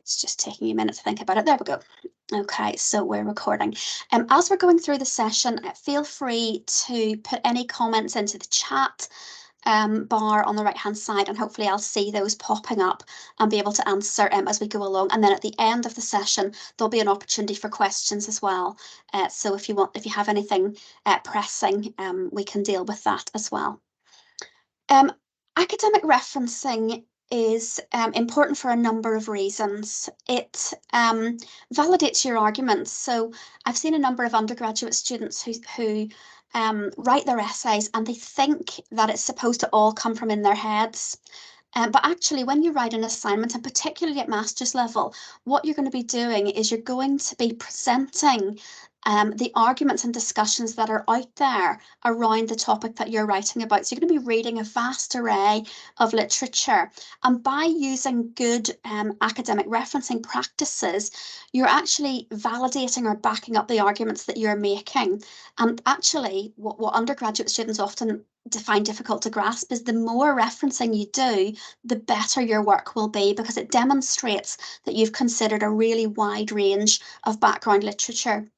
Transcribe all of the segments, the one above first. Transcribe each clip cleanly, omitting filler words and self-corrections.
It's just taking you a minute to think about it. There we go. Okay, so we're recording. As we're going through the session, feel free to put any comments into the chat bar on the right hand side, and hopefully I'll see those popping up and be able to answer as we go along. And then at the end of the session, there'll be an opportunity for questions as well. So if you have anything pressing, we can deal with that as well. Academic referencing is important for a number of reasons. It validates your arguments. So I've seen a number of undergraduate students who write their essays and they think that it's supposed to all come from in their heads. But actually, when you write an assignment, and particularly at master's level, what you're going to be doing is you're going to be presenting the arguments and discussions that are out there around the topic that you're writing about. So you're going to be reading a vast array of literature. And by using good academic referencing practices, you're actually validating or backing up the arguments that you're making. And actually, what undergraduate students often find difficult to grasp is the more referencing you do, the better your work will be, because it demonstrates that you've considered a really wide range of background literature,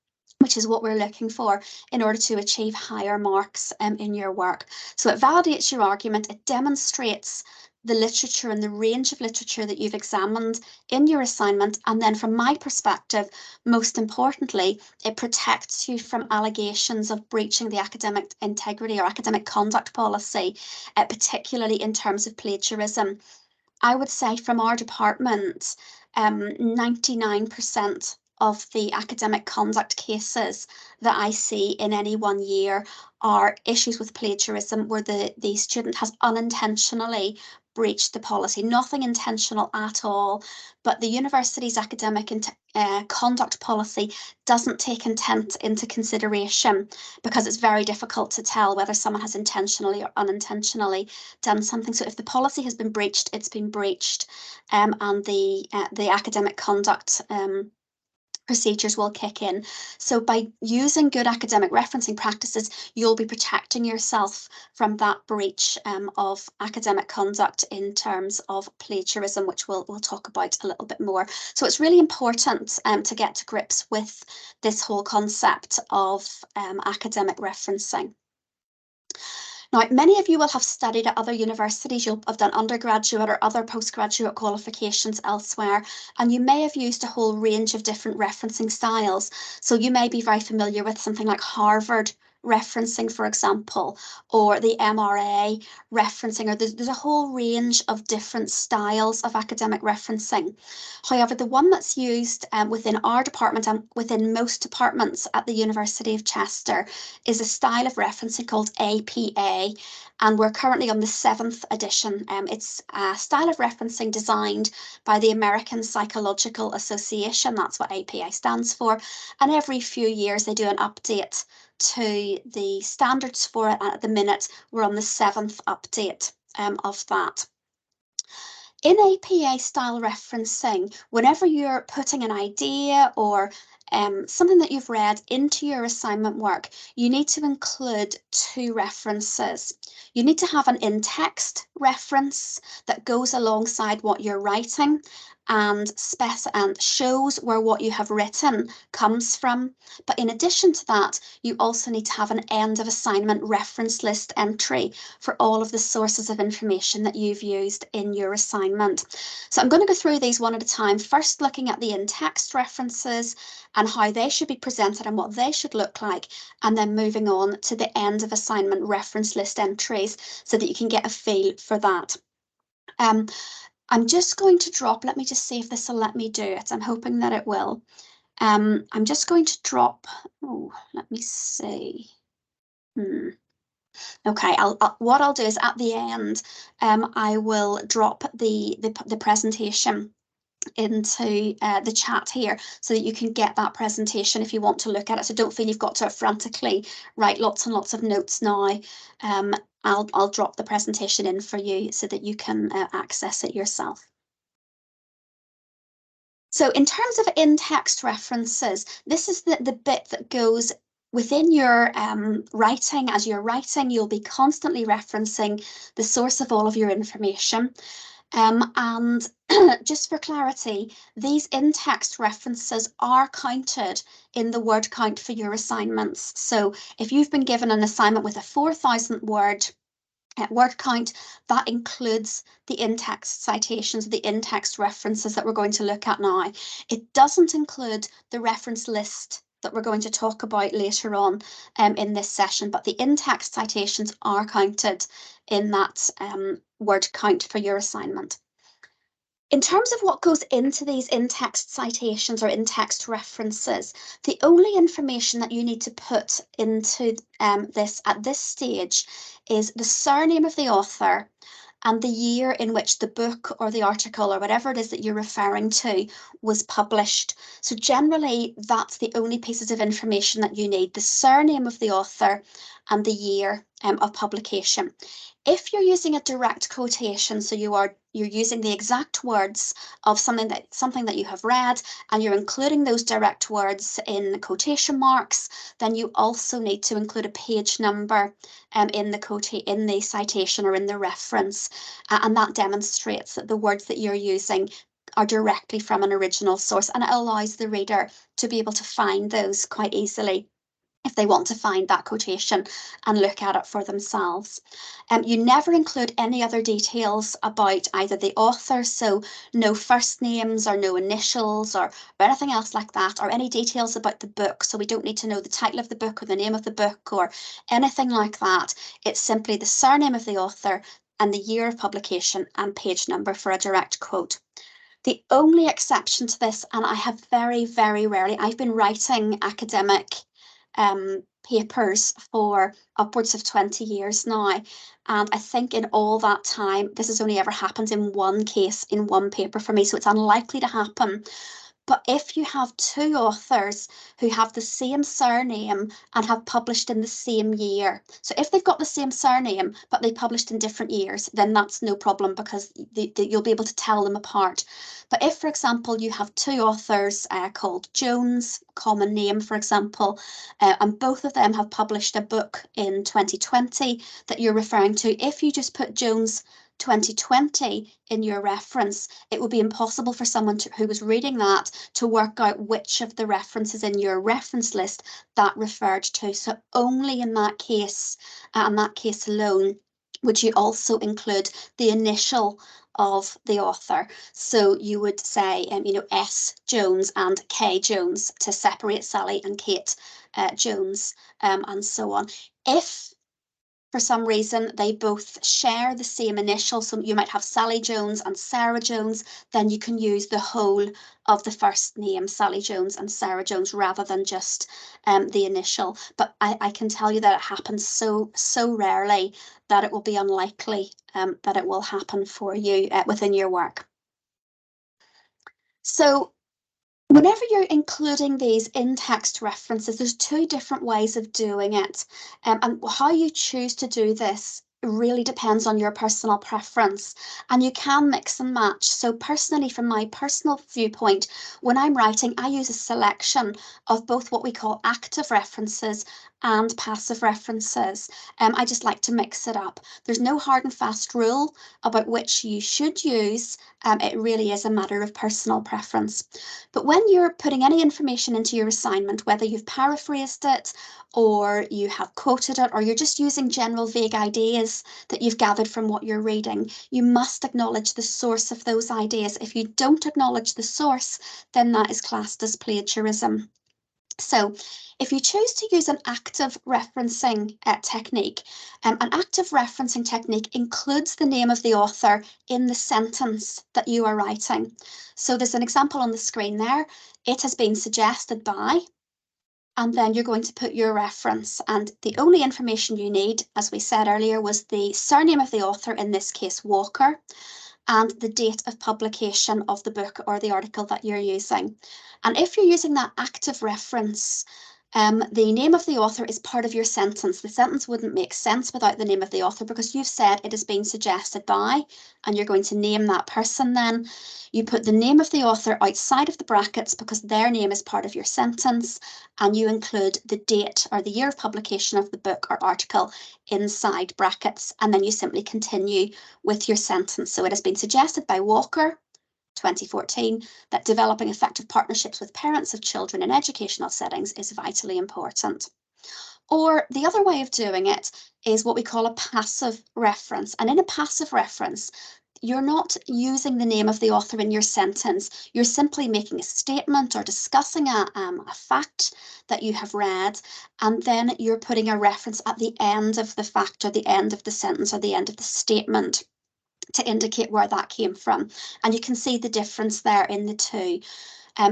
which is what we're looking for in order to achieve higher marks in your work. So it validates your argument, it demonstrates the literature and the range of literature that you've examined in your assignment. And then from my perspective, most importantly, it protects you from allegations of breaching the academic integrity or academic conduct policy, particularly in terms of plagiarism. I would say from our department, 99% of the academic conduct cases that I see in any one year are issues with plagiarism where the student has unintentionally breached the policy. Nothing intentional at all, but the university's academic conduct policy doesn't take intent into consideration, because it's very difficult to tell whether someone has intentionally or unintentionally done something. So if the policy has been breached, it's been breached, and the academic conduct procedures will kick in. So by using good academic referencing practices, you'll be protecting yourself from that breach of academic conduct in terms of plagiarism, which we'll talk about a little bit more. So it's really important to get to grips with this whole concept of academic referencing. Now, many of you will have studied at other universities, you'll have done undergraduate or other postgraduate qualifications elsewhere, and you may have used a whole range of different referencing styles. So you may be very familiar with something like Harvard referencing, for example, or the MRA referencing, or there's a whole range of different styles of academic referencing. However, the one that's used within our department and within most departments at the University of Chester is a style of referencing called APA, and we're currently on the 7th edition. It's a style of referencing designed by the American Psychological Association. That's what APA stands for. And every few years they do an update to the standards for it. And at the minute, we're on the 7th update of that. In APA style referencing, whenever you're putting an idea or something that you've read into your assignment work, you need to include two references. You need to have an in-text reference that goes alongside what you're writing and shows where what you have written comes from. But in addition to that, you also need to have an end of assignment reference list entry for all of the sources of information that you've used in your assignment. So I'm going to go through these one at a time, first looking at the in-text references and how they should be presented and what they should look like, and then moving on to the end of assignment reference list entries so that you can get a feel for that. I'm just going to drop, let me just see if this will let me do it. I'm hoping that it will. I'm just going to drop, let me see. Okay, what I'll do is at the end, I will drop the presentation into the chat here so that you can get that presentation if you want to look at it. So don't feel you've got to frantically write lots and lots of notes now. I'll drop the presentation in for you so that you can access it yourself. So in terms of in-text references, this is the bit that goes within your writing. As you're writing, you'll be constantly referencing the source of all of your information. And just for clarity, these in-text references are counted in the word count for your assignments. So if you've been given an assignment with a 4,000 word count, that includes the in-text citations, the in-text references that we're going to look at now. It doesn't include the reference list that we're going to talk about later on in this session, but the in-text citations are counted in that word count for your assignment. In terms of what goes into these in-text citations or in-text references, the only information that you need to put into this at this stage is the surname of the author and the year in which the book or the article or whatever it is that you're referring to was published. So generally, that's the only pieces of information that you need, the surname of the author and the year of publication. If you're using a direct quotation, so you're using the exact words of something that you have read, and you're including those direct words in quotation marks, then you also need to include a page number in the citation or in the reference, and that demonstrates that the words that you're using are directly from an original source, and it allows the reader to be able to find those quite easily if they want to find that quotation and look at it for themselves. You never include any other details about either the author, so no first names or no initials or anything else like that, or any details about the book. So we don't need to know the title of the book or the name of the book or anything like that. It's simply the surname of the author and the year of publication and page number for a direct quote. The only exception to this, and I have very, very rarely, I've been writing academic papers for upwards of 20 years now. And I think in all that time, this has only ever happened in one case, in one paper for me, so it's unlikely to happen. But if you have two authors who have the same surname and have published in the same year, so if they've got the same surname but they published in different years, then that's no problem because you'll be able to tell them apart. But if, for example, you have two authors called Jones, common name, for example, and both of them have published a book in 2020 that you're referring to, if you just put Jones 2020 in your reference, it would be impossible for someone who was reading that to work out which of the references in your reference list that referred to. So only in that case, and that case alone, would you also include the initial of the author. So you would say, S. Jones and K. Jones to separate Sally and Kate Jones, and so on. If for some reason they both share the same initial, so you might have Sally Jones and Sarah Jones, then you can use the whole of the first name, Sally Jones and Sarah Jones, rather than just the initial. But I can tell you that it happens so rarely that it will be unlikely that it will happen for you within your work. So whenever you're including these in-text references, there's two different ways of doing it. And how you choose to do this really depends on your personal preference, and you can mix and match. So personally, from my personal viewpoint, when I'm writing, I use a selection of both what we call active references and passive references. I just like to mix it up. There's no hard and fast rule about which you should use. It really is a matter of personal preference. But when you're putting any information into your assignment, whether you've paraphrased it or you have quoted it, or you're just using general vague ideas that you've gathered from what you're reading, you must acknowledge the source of those ideas. If you don't acknowledge the source, then that is classed as plagiarism. So if you choose to use an active referencing technique, an active referencing technique includes the name of the author in the sentence that you are writing. So there's an example on the screen there. It has been suggested by, and then you're going to put your reference. And the only information you need, as we said earlier, was the surname of the author, in this case Walker, and the date of publication of the book or the article that you're using. And if you're using that active reference, the name of the author is part of your sentence. The sentence wouldn't make sense without the name of the author, because you've said it has been suggested by, and you're going to name that person then. You put the name of the author outside of the brackets because their name is part of your sentence, and you include the date or the year of publication of the book or article inside brackets, and then you simply continue with your sentence. So it has been suggested by Walker, 2014, that developing effective partnerships with parents of children in educational settings is vitally important. Or the other way of doing it is what we call a passive reference. And in a passive reference, you're not using the name of the author in your sentence. You're simply making a statement or discussing a fact that you have read, and then you're putting a reference at the end of the fact or the end of the sentence or the end of the statement to indicate where that came from. And you can see the difference there in the two.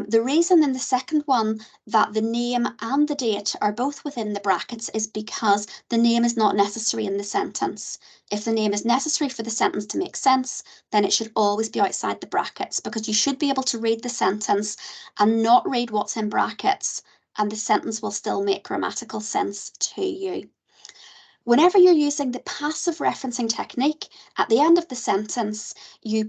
The reason in the second one that the name and the date are both within the brackets is because the name is not necessary in the sentence. If the name is necessary for the sentence to make sense, then it should always be outside the brackets, because you should be able to read the sentence and not read what's in brackets, and the sentence will still make grammatical sense to you. Whenever you're using the passive referencing technique, at the end of the sentence, you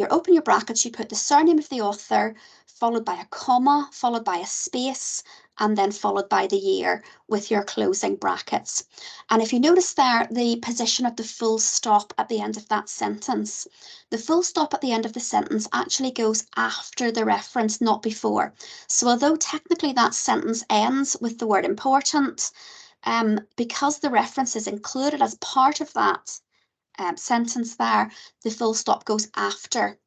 open your brackets, you put the surname of the author, followed by a comma, followed by a space, and then followed by the year with your closing brackets. And if you notice there, the position of the full stop at the end of that sentence, the full stop at the end of the sentence actually goes after the reference, not before. So although technically that sentence ends with the word important, because the reference is included as part of that sentence there, the full stop goes after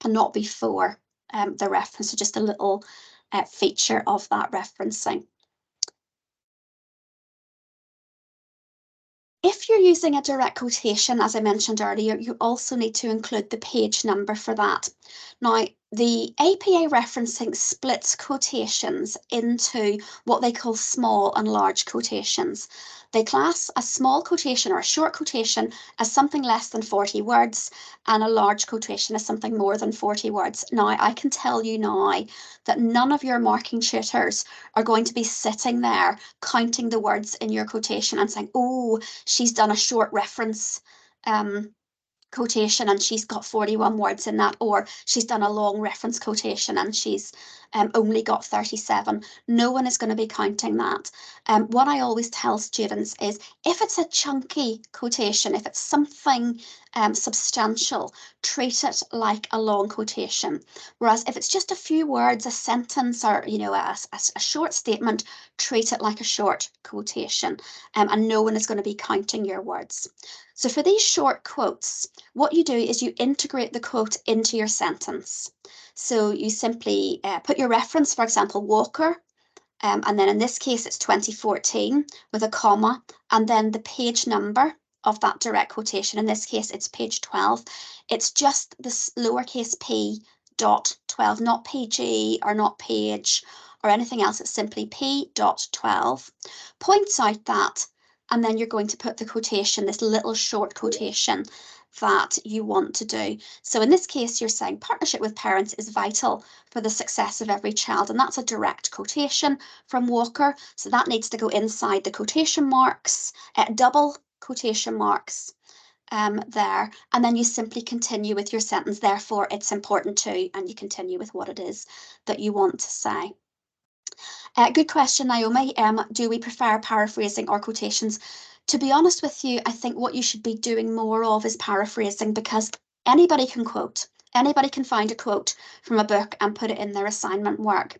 and not before the reference. So just a little feature of that referencing. If you're using a direct quotation, as I mentioned earlier, you also need to include the page number for that. Now, the APA referencing splits quotations into what they call small and large quotations. They class a small quotation or a short quotation as something less than 40 words and a large quotation as something more than 40 words. Now, I can tell you now that none of your marking tutors are going to be sitting there counting the words in your quotation and saying, oh, she's done a short reference quotation and she's got 41 words in that, or she's done a long reference quotation and she's only got 37. No one is going to be counting that. What I always tell students is if it's a chunky quotation, if it's something substantial, treat it like a long quotation. Whereas if it's just a few words, a sentence, or a short statement, treat it like a short quotation, and no one is going to be counting your words. So for these short quotes, what you do is you integrate the quote into your sentence. So you simply put your reference, for example, Walker, and then in this case it's 2014 with a comma, and then the page number of that direct quotation. In this case, it's page 12. It's just this lowercase p dot 12, not PG or not page or anything else. It's simply p dot 12. Points out that, and then you're going to put the quotation, this little short quotation that you want to do. So in this case, you're saying partnership with parents is vital for the success of every child, and that's a direct quotation from Walker. So that needs to go inside the quotation marks, double quotation marks there, and then you simply continue with your sentence. Therefore, it's important too, and you continue with what it is that you want to say. Good question, Naomi. Do we prefer paraphrasing or quotations? To be honest with you, I think what you should be doing more of is paraphrasing, because anybody can quote. Anybody can find a quote from a book and put it in their assignment work.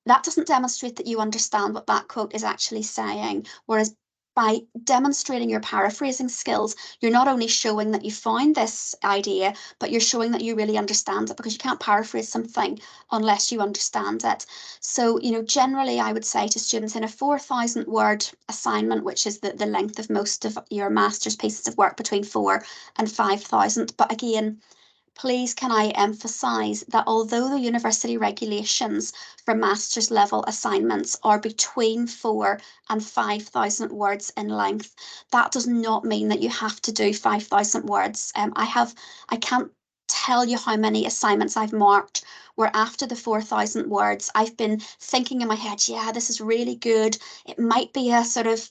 That doesn't demonstrate that you understand what that quote is actually saying. Whereas by demonstrating your paraphrasing skills, you're not only showing that you found this idea, but you're showing that you really understand it, because you can't paraphrase something unless you understand it. So, generally I would say to students in a 4,000 word assignment, which is the length of most of your master's pieces of work, between 4,000 and 5,000. But again, please can I emphasise that although the university regulations for master's level assignments are between 4,000 and 5,000 words in length, that does not mean that you have to do 5,000 words. I can't tell you how many assignments I've marked where after the 4,000 words, I've been thinking in my head, yeah, this is really good. It might be a sort of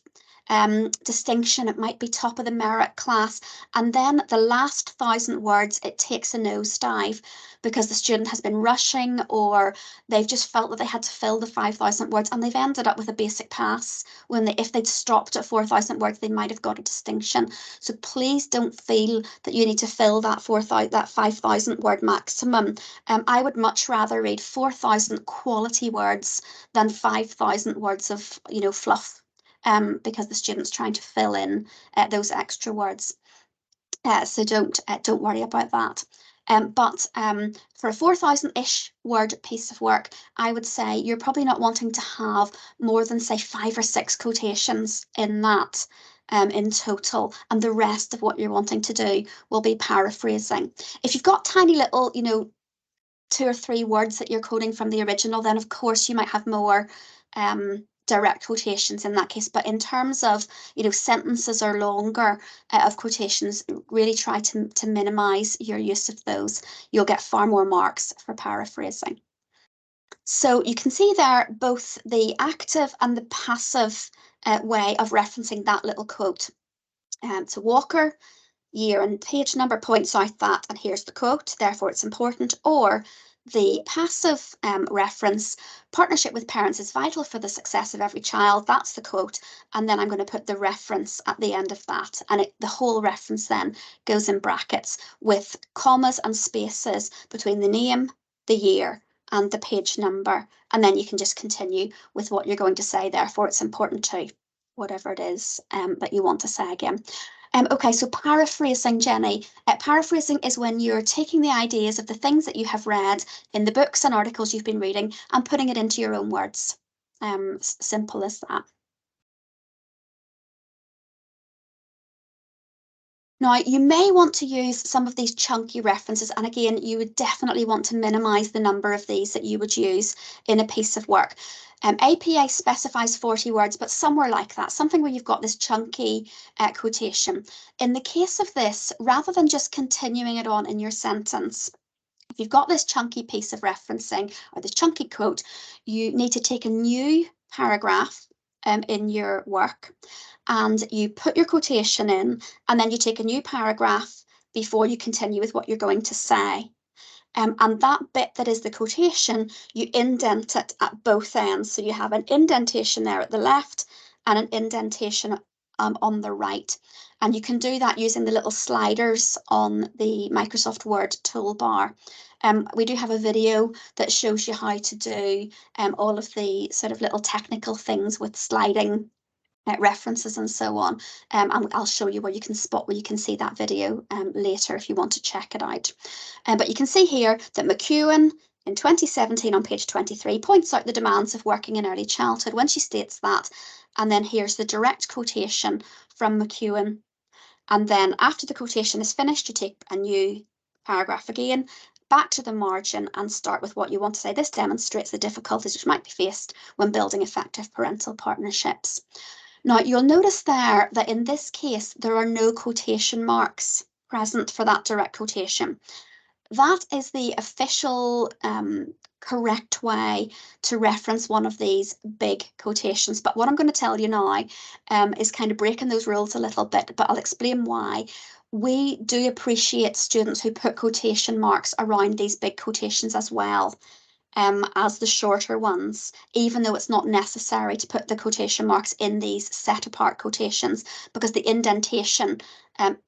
distinction, it might be top of the merit class. And then the last 1,000 words, it takes a nosedive because the student has been rushing, or they've just felt that they had to fill the 5,000 words and they've ended up with a basic pass when if they'd stopped at 4,000 words, they might have got a distinction. So please don't feel that you need to fill that 5,000 word maximum. I would much rather read 4,000 quality words than 5,000 words of, fluff. Because the student's trying to fill in those extra words. So don't worry about that. But for a 4,000-ish word piece of work, I would say you're probably not wanting to have more than, say, 5 or 6 quotations in that in total, and the rest of what you're wanting to do will be paraphrasing. If you've got tiny little, 2 or 3 words that you're quoting from the original, then of course you might have more direct quotations in that case. But in terms of, sentences or longer of quotations, really try to minimize your use of those. You'll get far more marks for paraphrasing. So you can see there both the active and the passive way of referencing that little quote. So Walker, year and page number points out that, and here's the quote, therefore it's important. Or the passive reference, partnership with parents is vital for the success of every child. That's the quote. And then I'm going to put the reference at the end of that. And the whole reference then goes in brackets with commas and spaces between the name, the year, and the page number. And then you can just continue with what you're going to say. Therefore, it's important to whatever it is that you want to say again. Okay, so paraphrasing, Jenny. Paraphrasing is when you're taking the ideas of the things that you have read in the books and articles you've been reading and putting it into your own words. Simple as that. Now, you may want to use some of these chunky references, and again, you would definitely want to minimize the number of these that you would use in a piece of work. APA specifies 40 words, but somewhere like that, something where you've got this chunky quotation. In the case of this, rather than just continuing it on in your sentence, if you've got this chunky piece of referencing or this chunky quote, you need to take a new paragraph in your work, and you put your quotation in, and then you take a new paragraph before you continue with what you're going to say. And that bit that is the quotation, you indent it at both ends. So you have an indentation there at the left and an indentation on the right. And you can do that using the little sliders on the Microsoft Word toolbar. We do have a video that shows you how to do all of the sort of little technical things with sliding references and so on. And I'll show you where you can see that video later if you want to check it out. But you can see here that McEwen in 2017 on page 23 points out the demands of working in early childhood when she states that. And then here's the direct quotation from McEwen. And then after the quotation is finished, you take a new paragraph again, back to the margin and start with what you want to say. This demonstrates the difficulties which might be faced when building effective parental partnerships. Now, you'll notice there that in this case, there are no quotation marks present for that direct quotation. That is the official correct way to reference one of these big quotations. But what I'm going to tell you now is kind of breaking those rules a little bit, but I'll explain why. We do appreciate students who put quotation marks around these big quotations as well. As the shorter ones, even though it's not necessary to put the quotation marks in these set apart quotations, because the indentation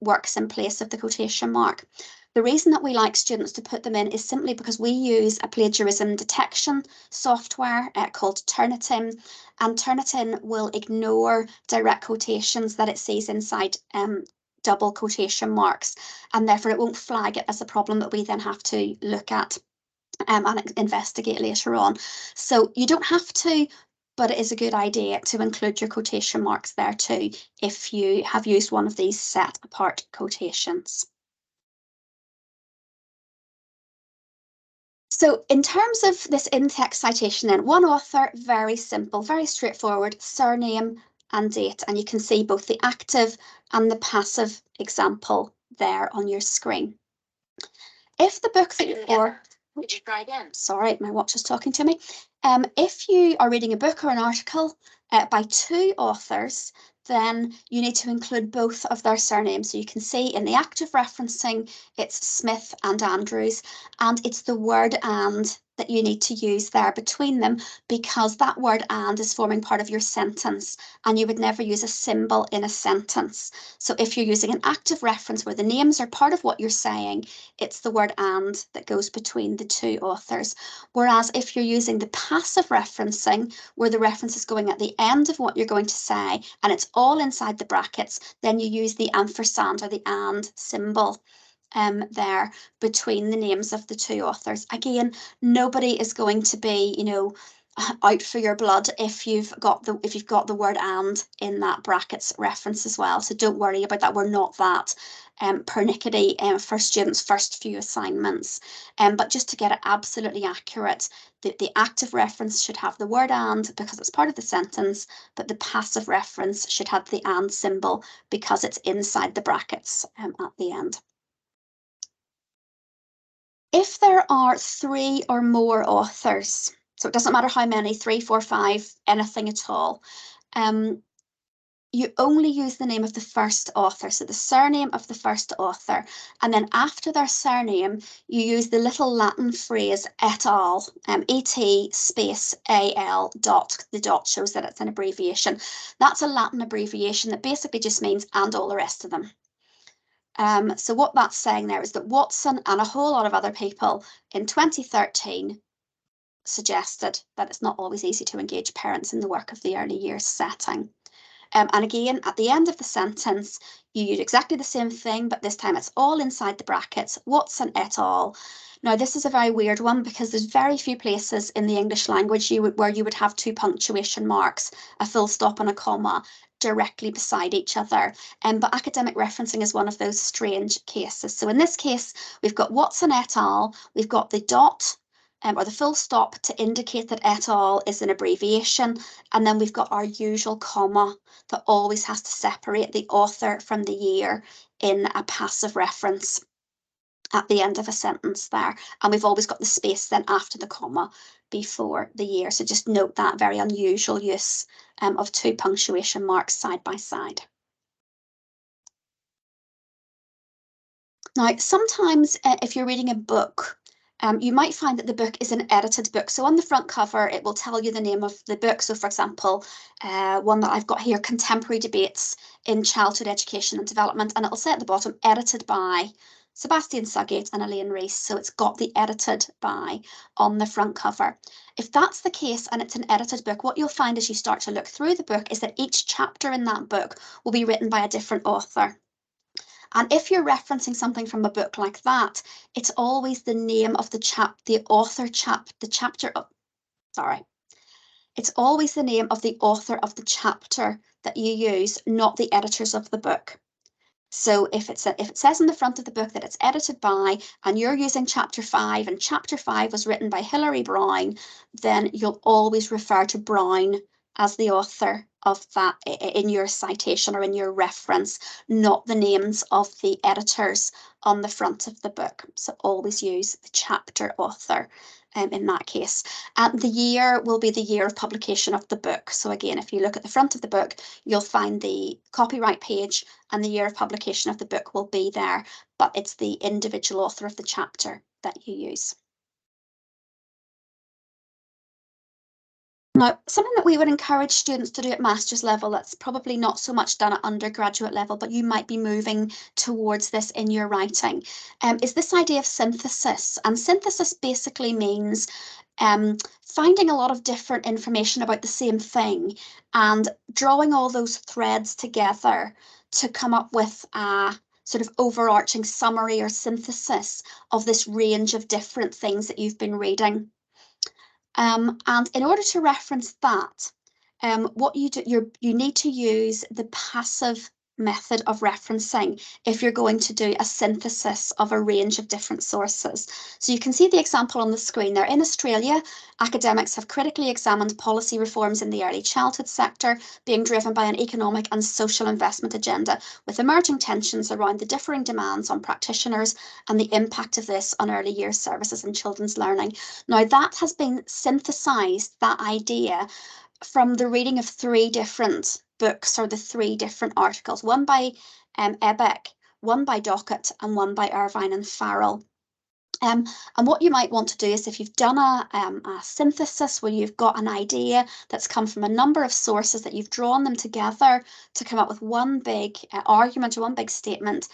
works in place of the quotation mark. The reason that we like students to put them in is simply because we use a plagiarism detection software called Turnitin, and Turnitin will ignore direct quotations that it sees inside double quotation marks, and therefore it won't flag it as a problem that we then have to look at and investigate later on. So you don't have to, but it is a good idea to include your quotation marks there too if you have used one of these set apart quotations. So in terms of this in-text citation then, one author, very simple, very straightforward, surname and date. And you can see both the active and the passive example there on your screen. If the book that you're... Would you try again? Sorry, my watch is talking to me. If you are reading a book or an article by 2 authors, then you need to include both of their surnames. So you can see in the active referencing, it's Smith and Andrews, and it's the word and that you need to use there between them, because that word and is forming part of your sentence, and you would never use a symbol in a sentence. So if you're using an active reference where the names are part of what you're saying, it's the word and that goes between the two authors. Whereas if you're using the passive referencing, where the reference is going at the end of what you're going to say, and it's all inside the brackets, then you use the ampersand or the and symbol there between the names of the two authors. Again, nobody is going to be, out for your blood if you've got the word and in that brackets reference as well. So don't worry about that. We're not that pernickety for students' first few assignments. But just to get it absolutely accurate, the active reference should have the word and because it's part of the sentence, but the passive reference should have the and symbol because it's inside the brackets at the end. If there are 3 or more authors, so it doesn't matter how many, 3, 4, 5, anything at all, you only use the name of the first author, so the surname of the first author, and then after their surname, you use the little Latin phrase et al, et space al dot, the dot shows that it's an abbreviation. That's a Latin abbreviation that basically just means and all the rest of them. So what that's saying there is that Watson and a whole lot of other people in 2013 suggested that it's not always easy to engage parents in the work of the early years setting. And again, at the end of the sentence, you use exactly the same thing, but this time it's all inside the brackets, Watson et al. Now, this is a very weird one because there's very few places in the English language where you would have 2 punctuation marks, a full stop and a comma, directly beside each other. But academic referencing is one of those strange cases. So in this case, we've got Watson et al., we've got the dot or the full stop to indicate that et al. Is an abbreviation, and then we've got our usual comma that always has to separate the author from the year in a passive reference at the end of a sentence there. And we've always got the space then after the comma before the year. So just note that very unusual use of 2 punctuation marks side by side. Now, sometimes if you're reading a book, you might find that the book is an edited book. So on the front cover, it will tell you the name of the book. So for example, one that I've got here, Contemporary Debates in Childhood Education and Development, and it'll say at the bottom, edited by Sebastian Sugate and Elaine Rees. So it's got the edited by on the front cover. If that's the case and it's an edited book, what you'll find as you start to look through the book is that each chapter in that book will be written by a different author. And if you're referencing something from a book like that, it's always the name of the It's always the name of the author of the chapter that you use, not the editors of the book. So if it says in the front of the book that it's edited by, and you're using chapter 5, and chapter 5 was written by Hilary Brown, then you'll always refer to Brown as the author of that in your citation or in your reference, not the names of the editors on the front of the book. So always use the chapter author in that case. And the year will be the year of publication of the book. So again, if you look at the front of the book, you'll find the copyright page and the year of publication of the book will be there, but it's the individual author of the chapter that you use. Now, something that we would encourage students to do at master's level that's probably not so much done at undergraduate level, but you might be moving towards this in your writing, is this idea of synthesis. And synthesis basically means finding a lot of different information about the same thing and drawing all those threads together to come up with a sort of overarching summary or synthesis of this range of different things that you've been reading. And in order to reference that, what you do, you need to use the passive method of referencing if you're going to do a synthesis of a range of different sources. So you can see the example on the screen there. In Australia, academics have critically examined policy reforms in the early childhood sector being driven by an economic and social investment agenda, with emerging tensions around the differing demands on practitioners and the impact of this on early years services and children's learning. Now that has been synthesized, that idea, from the reading of 3 different books, or the 3 different articles, one by Ebeck, one by Dockett, and one by Irvine and Farrell. And what you might want to do is, if you've done a synthesis where you've got an idea that's come from a number of sources, that you've drawn them together to come up with one big argument or one big statement,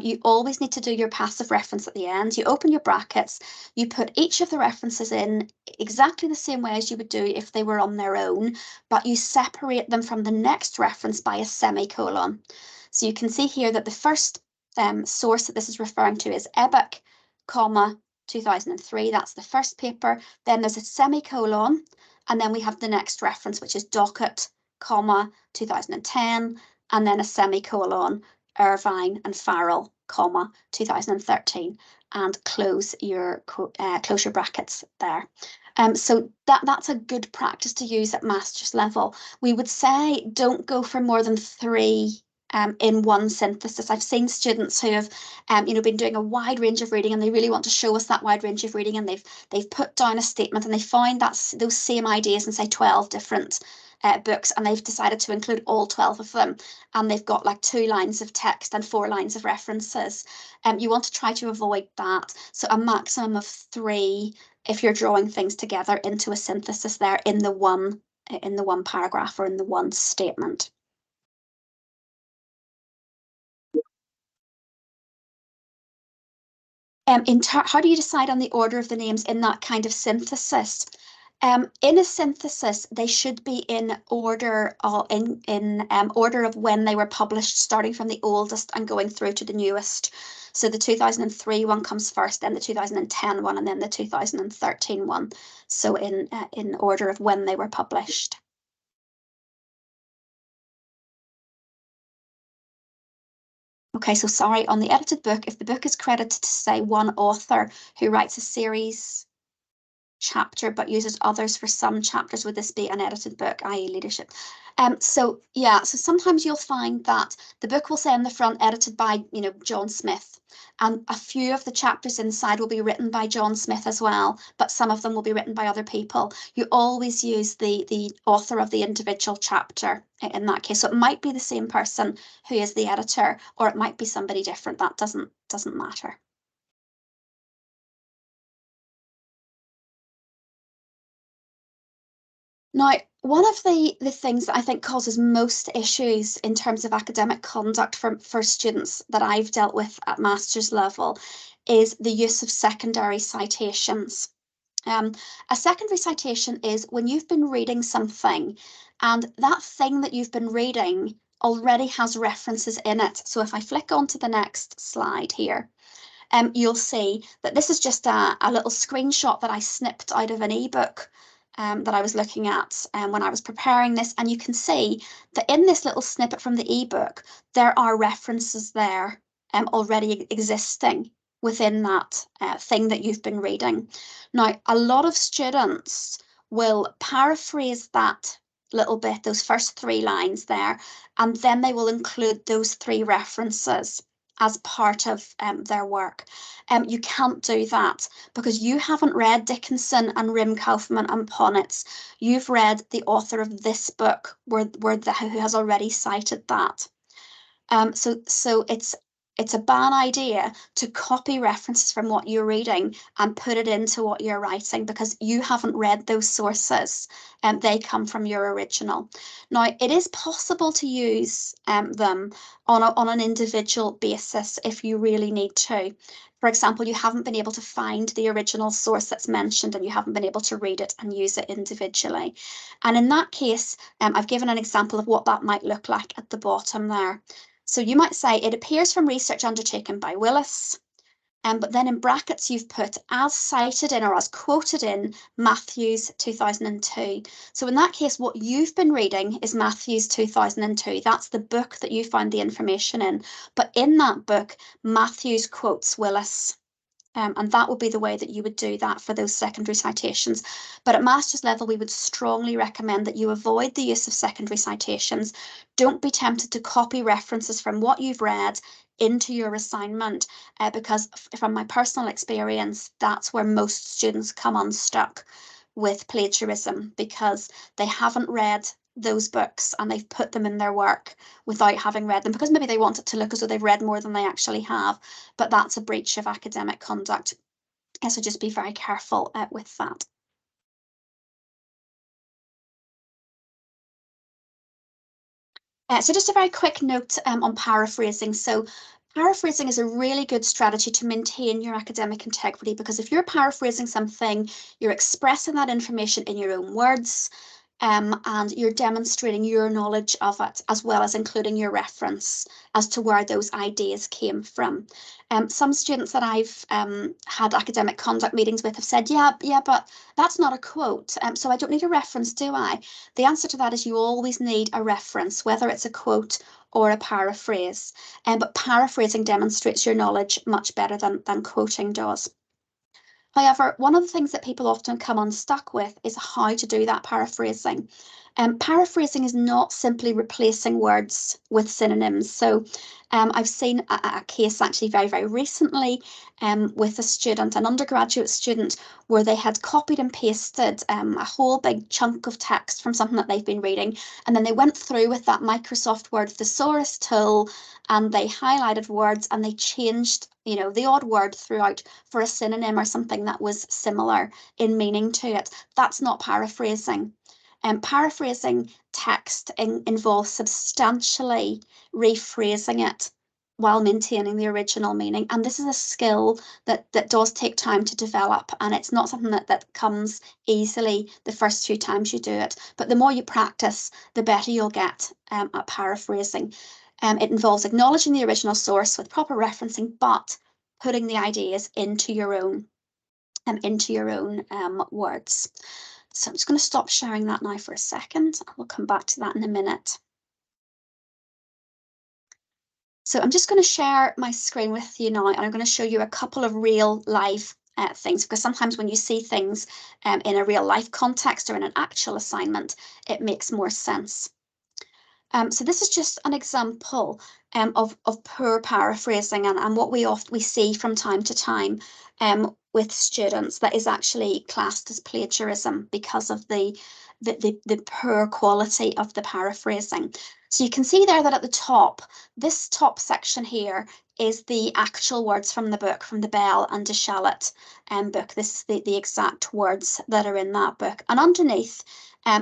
you always need to do your passive reference at the end. You open your brackets, you put each of the references in exactly the same way as you would do if they were on their own, but you separate them from the next reference by a semicolon. So you can see here that the first source that this is referring to is Ebeck, 2003, that's the first paper. Then there's a semicolon, and then we have the next reference, which is Dockett, 2010, and then a semicolon, Irvine and Farrell, 2013, and close your brackets there. So that's a good practice to use at master's level. We would say don't go for more than 3 in one synthesis. I've seen students who have, been doing a wide range of reading, and they really want to show us that wide range of reading, and they've put down a statement, and they find those same ideas in, say, 12 different books, and they've decided to include all 12 of them, and they've got like 2 lines of text and 4 lines of references. You want to try to avoid that. So a maximum of 3 if you're drawing things together into a synthesis there in the one paragraph or in the one statement. How do you decide on the order of the names in that kind of synthesis? In a synthesis, they should be in order order of when they were published, starting from the oldest and going through to the newest. So the 2003 one comes first, then the 2010 one, and then the 2013 one. So in order of when they were published. Okay, so sorry, on the edited book, if the book is credited to, say, one author who writes a series chapter but uses others for some chapters, would this be an edited book, i.e. leadership? So sometimes you'll find that the book will say on the front, edited by, John Smith, and a few of the chapters inside will be written by John Smith as well, but some of them will be written by other people. You always use the author of the individual chapter in that case. So it might be the same person who is the editor, or it might be somebody different. That doesn't matter. Now, one of the things that I think causes most issues in terms of academic conduct for students that I've dealt with at master's level is the use of secondary citations. A secondary citation is when you've been reading something and that thing that you've been reading already has references in it. So if I flick on to the next slide here, you'll see that this is just a little screenshot that I snipped out of an ebook that I was looking at when I was preparing this. And you can see that in this little snippet from the ebook, there are references there already existing within that thing that you've been reading. Now, a lot of students will paraphrase that little bit, those first 3 lines there, and then they will include those 3 references as part of their work. You can't do that because you haven't read Dickinson and Rim Kaufman and Ponitz. You've read the author of this book who has already cited that. So it's a bad idea to copy references from what you're reading and put it into what you're writing because you haven't read those sources and they come from your original. Now, it is possible to use them on an individual basis if you really need to. For example, you haven't been able to find the original source that's mentioned and you haven't been able to read it and use it individually. And in that case, I've given an example of what that might look like at the bottom there. So you might say it appears from research undertaken by Willis, but then in brackets you've put as cited in or as quoted in Matthews 2002. So in that case, what you've been reading is Matthews 2002. That's the book that you found the information in. But in that book, Matthews quotes Willis. And that would be the way that you would do that for those secondary citations. But at master's level, we would strongly recommend that you avoid the use of secondary citations. Don't be tempted to copy references from what you've read into your assignment, because from my personal experience, that's where most students come unstuck. with plagiarism because they haven't read those books and they've put them in their work without having read them, because maybe they want it to look as though they've read more than they actually have, but that's a breach of academic conduct. So just be very careful with that. So just a very quick note on paraphrasing. So paraphrasing is a really good strategy to maintain your academic integrity, because if you're paraphrasing something, you're expressing that information in your own words, and you're demonstrating your knowledge of it, as well as including your reference as to where those ideas came from. Some students that I've had academic conduct meetings with have said, yeah, but that's not a quote, so I don't need a reference, do I? The answer to that is you always need a reference, whether it's a quote or a paraphrase. But paraphrasing demonstrates your knowledge much better than quoting does. However, one of the things that people often come unstuck with is how to do that paraphrasing. Paraphrasing is not simply replacing words with synonyms. So I've seen a case actually very recently with a student, an undergraduate student, where they had copied and pasted a whole big chunk of text from something that they've been reading. And then they went through with that Microsoft Word thesaurus tool and they highlighted words and they changed, the odd word throughout for a synonym or something that was similar in meaning to it. That's not paraphrasing. Paraphrasing text involves substantially rephrasing it while maintaining the original meaning. And this is a skill that does take time to develop, and it's not something that comes easily the first few times you do it. But the more you practice, the better you'll get at paraphrasing. It involves acknowledging the original source with proper referencing, but putting the ideas into your own words. So I'm just going to stop sharing that now for a second. We'll come back to that in a minute. So I'm just going to share my screen with you now, and I'm going to show you a couple of real life things, because sometimes when you see things in a real life context or in an actual assignment, it makes more sense. So this is just an example of poor paraphrasing and what we see from time to time with students that is actually classed as plagiarism because of the poor quality of the paraphrasing. So you can see there that at the top, this top section here is the actual words from the book, from the Bell and DeShalit book. This is the exact words that are in that book. And underneath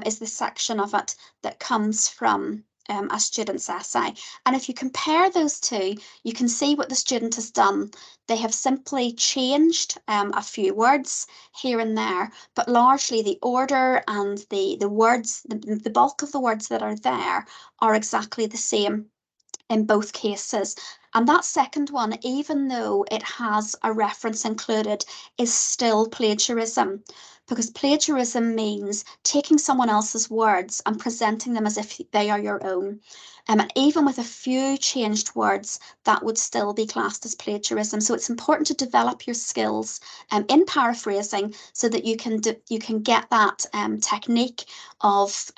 is the section of it that comes from a student's essay. And if you compare those two, you can see what the student has done. They have simply changed a few words here and there, but largely the order and the words, the bulk of the words that are there are exactly the same in both cases. And that second one, even though it has a reference included, is still plagiarism, because plagiarism means taking someone else's words and presenting them as if they are your own. And even with a few changed words, that would still be classed as plagiarism. So it's important to develop your skills in paraphrasing so that you can get that technique of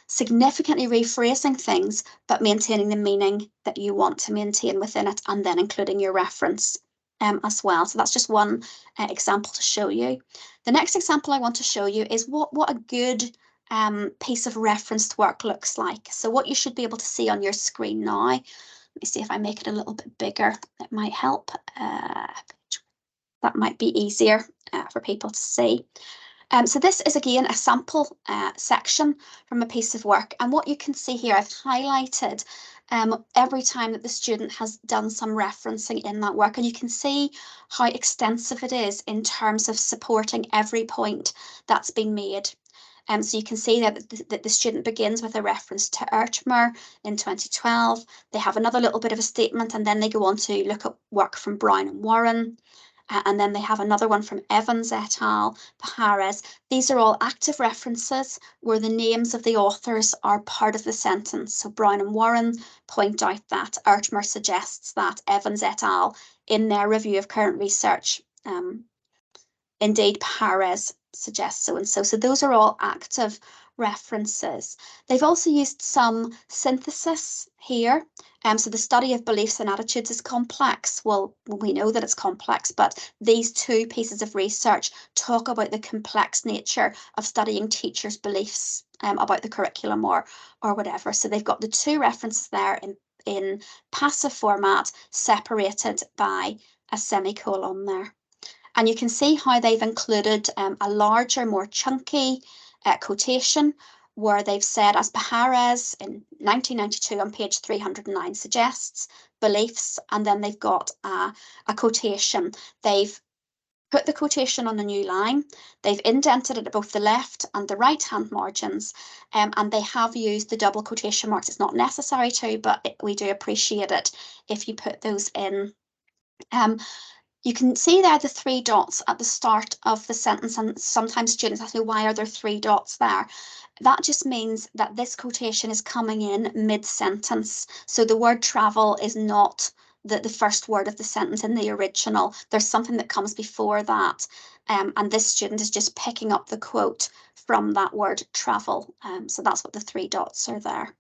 significantly rephrasing things, but maintaining the meaning that you want to maintain within it, and then including your reference as well. So that's just one example to show you. The next example I want to show you is what a good piece of referenced work looks like. So what you should be able to see on your screen now. Let me see if I make it a little bit bigger. That might help. That might be easier for people to see. So this is again a sample section from a piece of work, and what you can see here, I've highlighted every time that the student has done some referencing in that work, and you can see how extensive it is in terms of supporting every point that's been made. So you can see that the student begins with a reference to Ertmer in 2012. They have another little bit of a statement, and then they go on to look at work from Brown and Warren. And then they have another one from Evans et al., Pajares. These are all active references where the names of the authors are part of the sentence. So Brown and Warren point out that, Ertmer suggests that, Evans et al. In their review of current research. Indeed, Pajares suggests so and so. So those are all active references. They've also used some synthesis here. So the study of beliefs and attitudes is complex. Well, we know that it's complex, but these two pieces of research talk about the complex nature of studying teachers' beliefs about the curriculum or whatever. So they've got the two references there in passive format, separated by a semicolon there. And you can see how they've included a larger, more chunky quotation where they've said, as Pajares in 1992 on page 309 suggests, beliefs, and then they've got a quotation. They've put the quotation on a new line. They've indented it at both the left and the right-hand margins, and they have used the double quotation marks. It's not necessary to, but we do appreciate it if you put those in. You can see there the three dots at the start of the sentence, and sometimes students ask me, why are there three dots there? That just means that this quotation is coming in mid-sentence. So the word travel is not the first word of the sentence in the original. There's something that comes before that. And this student is just picking up the quote from that word travel. So that's what the three dots are there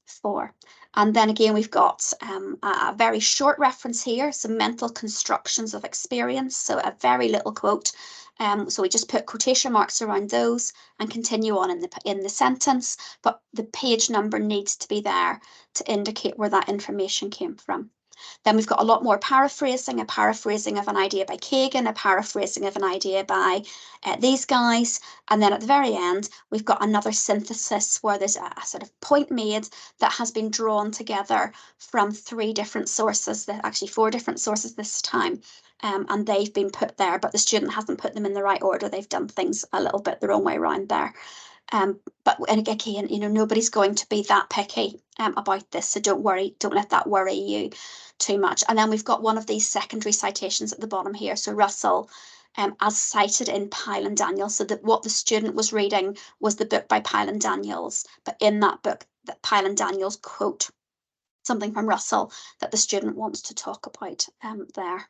for. And then again, we've got a very short reference here, some mental constructions of experience, so a very little quote. So we just put quotation marks around those and continue on in the sentence, but the page number needs to be there to indicate where that information came from. Then we've got a lot more paraphrasing, a paraphrasing of an idea by Kagan, a paraphrasing of an idea by these guys. And then at the very end, we've got another synthesis where there's a sort of point made that has been drawn together from three different sources, actually four different sources this time. And they've been put there, but the student hasn't put them in the right order. They've done things a little bit the wrong way around there. But again, nobody's going to be that picky about this, so don't worry, don't let that worry you too much. And then we've got one of these secondary citations at the bottom here. So Russell, as cited in Pyle and Daniels, so that what the student was reading was the book by Pyle and Daniels, but in that book, that Pyle and Daniels quote something from Russell that the student wants to talk about there.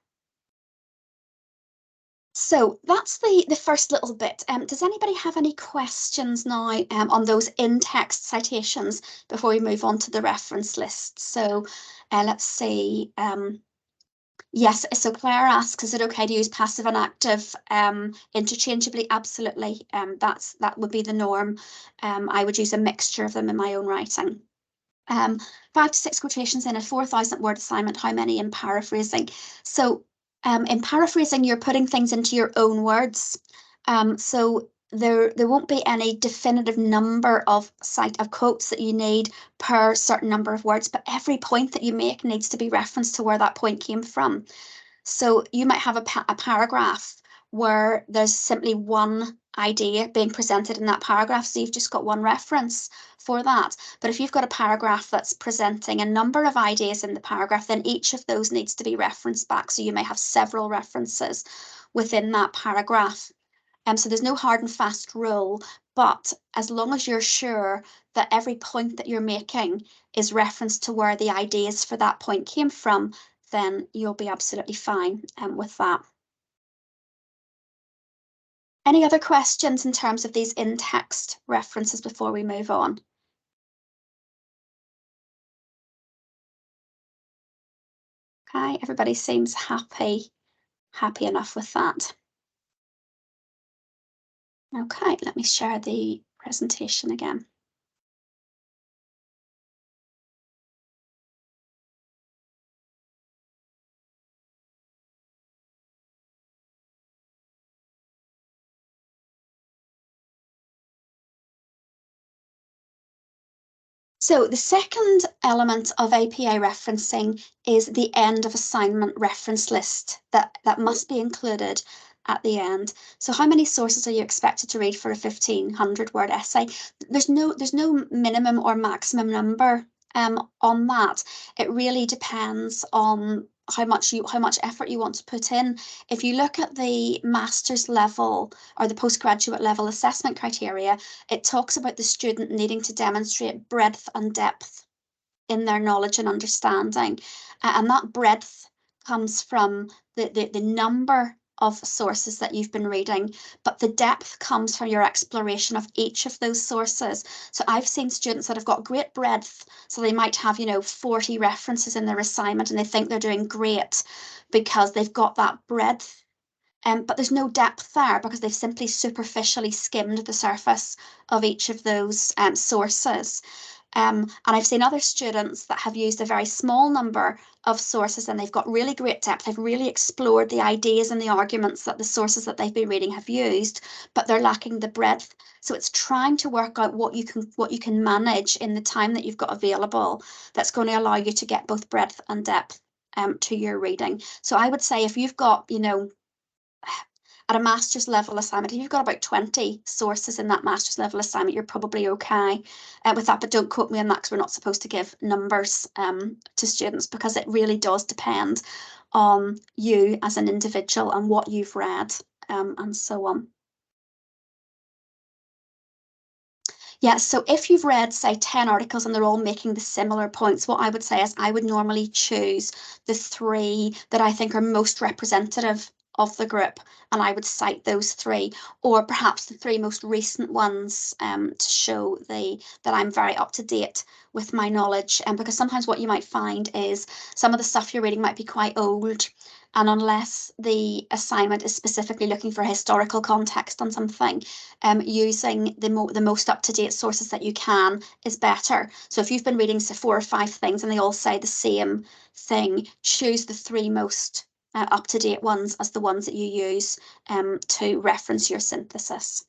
So that's the first little bit. Does anybody have any questions now on those in-text citations before we move on to the reference list? So let's see. Yes, so Claire asks, is it okay to use passive and active interchangeably? Absolutely. That would be the norm. I would use a mixture of them in my own writing. 5 to 6 quotations in a 4,000 word assignment. How many in paraphrasing? So in paraphrasing, you're putting things into your own words. So there won't be any definitive number of quotes that you need per certain number of words, but every point that you make needs to be referenced to where that point came from. So you might have a paragraph where there's simply one idea being presented in that paragraph, so you've just got one reference for that. But if you've got a paragraph that's presenting a number of ideas in the paragraph, then each of those needs to be referenced back. So you may have several references within that paragraph. So there's no hard and fast rule, but as long as you're sure that every point that you're making is referenced to where the ideas for that point came from, then you'll be absolutely fine with that. Any other questions in terms of these in-text references before we move on? Okay, everybody seems happy enough with that. Okay, let me share the presentation again. So the second element of APA referencing is the end of assignment reference list that must be included at the end. So how many sources are you expected to read for a 1,500 word essay? There's no minimum or maximum number on that. It really depends on how much effort you want to put in. If you look at the master's level or the postgraduate level assessment criteria, it talks about the student needing to demonstrate breadth and depth in their knowledge and understanding. And that breadth comes from the number of sources that you've been reading, but the depth comes from your exploration of each of those sources. So I've seen students that have got great breadth, so they might have, 40 references in their assignment and they think they're doing great because they've got that breadth. But there's no depth there because they've simply superficially skimmed the surface of each of those sources. And I've seen other students that have used a very small number of sources and they've got really great depth. They've really explored the ideas and the arguments that the sources that they've been reading have used, but they're lacking the breadth. So it's trying to work out what you can manage in the time that you've got available that's going to allow you to get both breadth and depth to your reading. So I would say if you've got, at a master's level assignment, if you've got about 20 sources in that master's level assignment, you're probably okay with that, but don't quote me on that because we're not supposed to give numbers to students because it really does depend on you as an individual and what you've read and so on. Yeah, so if you've read, say, 10 articles and they're all making the similar points, what I would say is I would normally choose the 3 that I think are most representative of the group, and I would cite those 3, or perhaps the 3 most recent ones to show that I'm very up to date with my knowledge. And because sometimes what you might find is some of the stuff you're reading might be quite old, and unless the assignment is specifically looking for historical context on something, using the most up-to-date sources that you can is better. So if you've been reading, say, 4 or 5 things and they all say the same thing, choose the 3 most up-to-date ones as the ones that you use to reference your synthesis.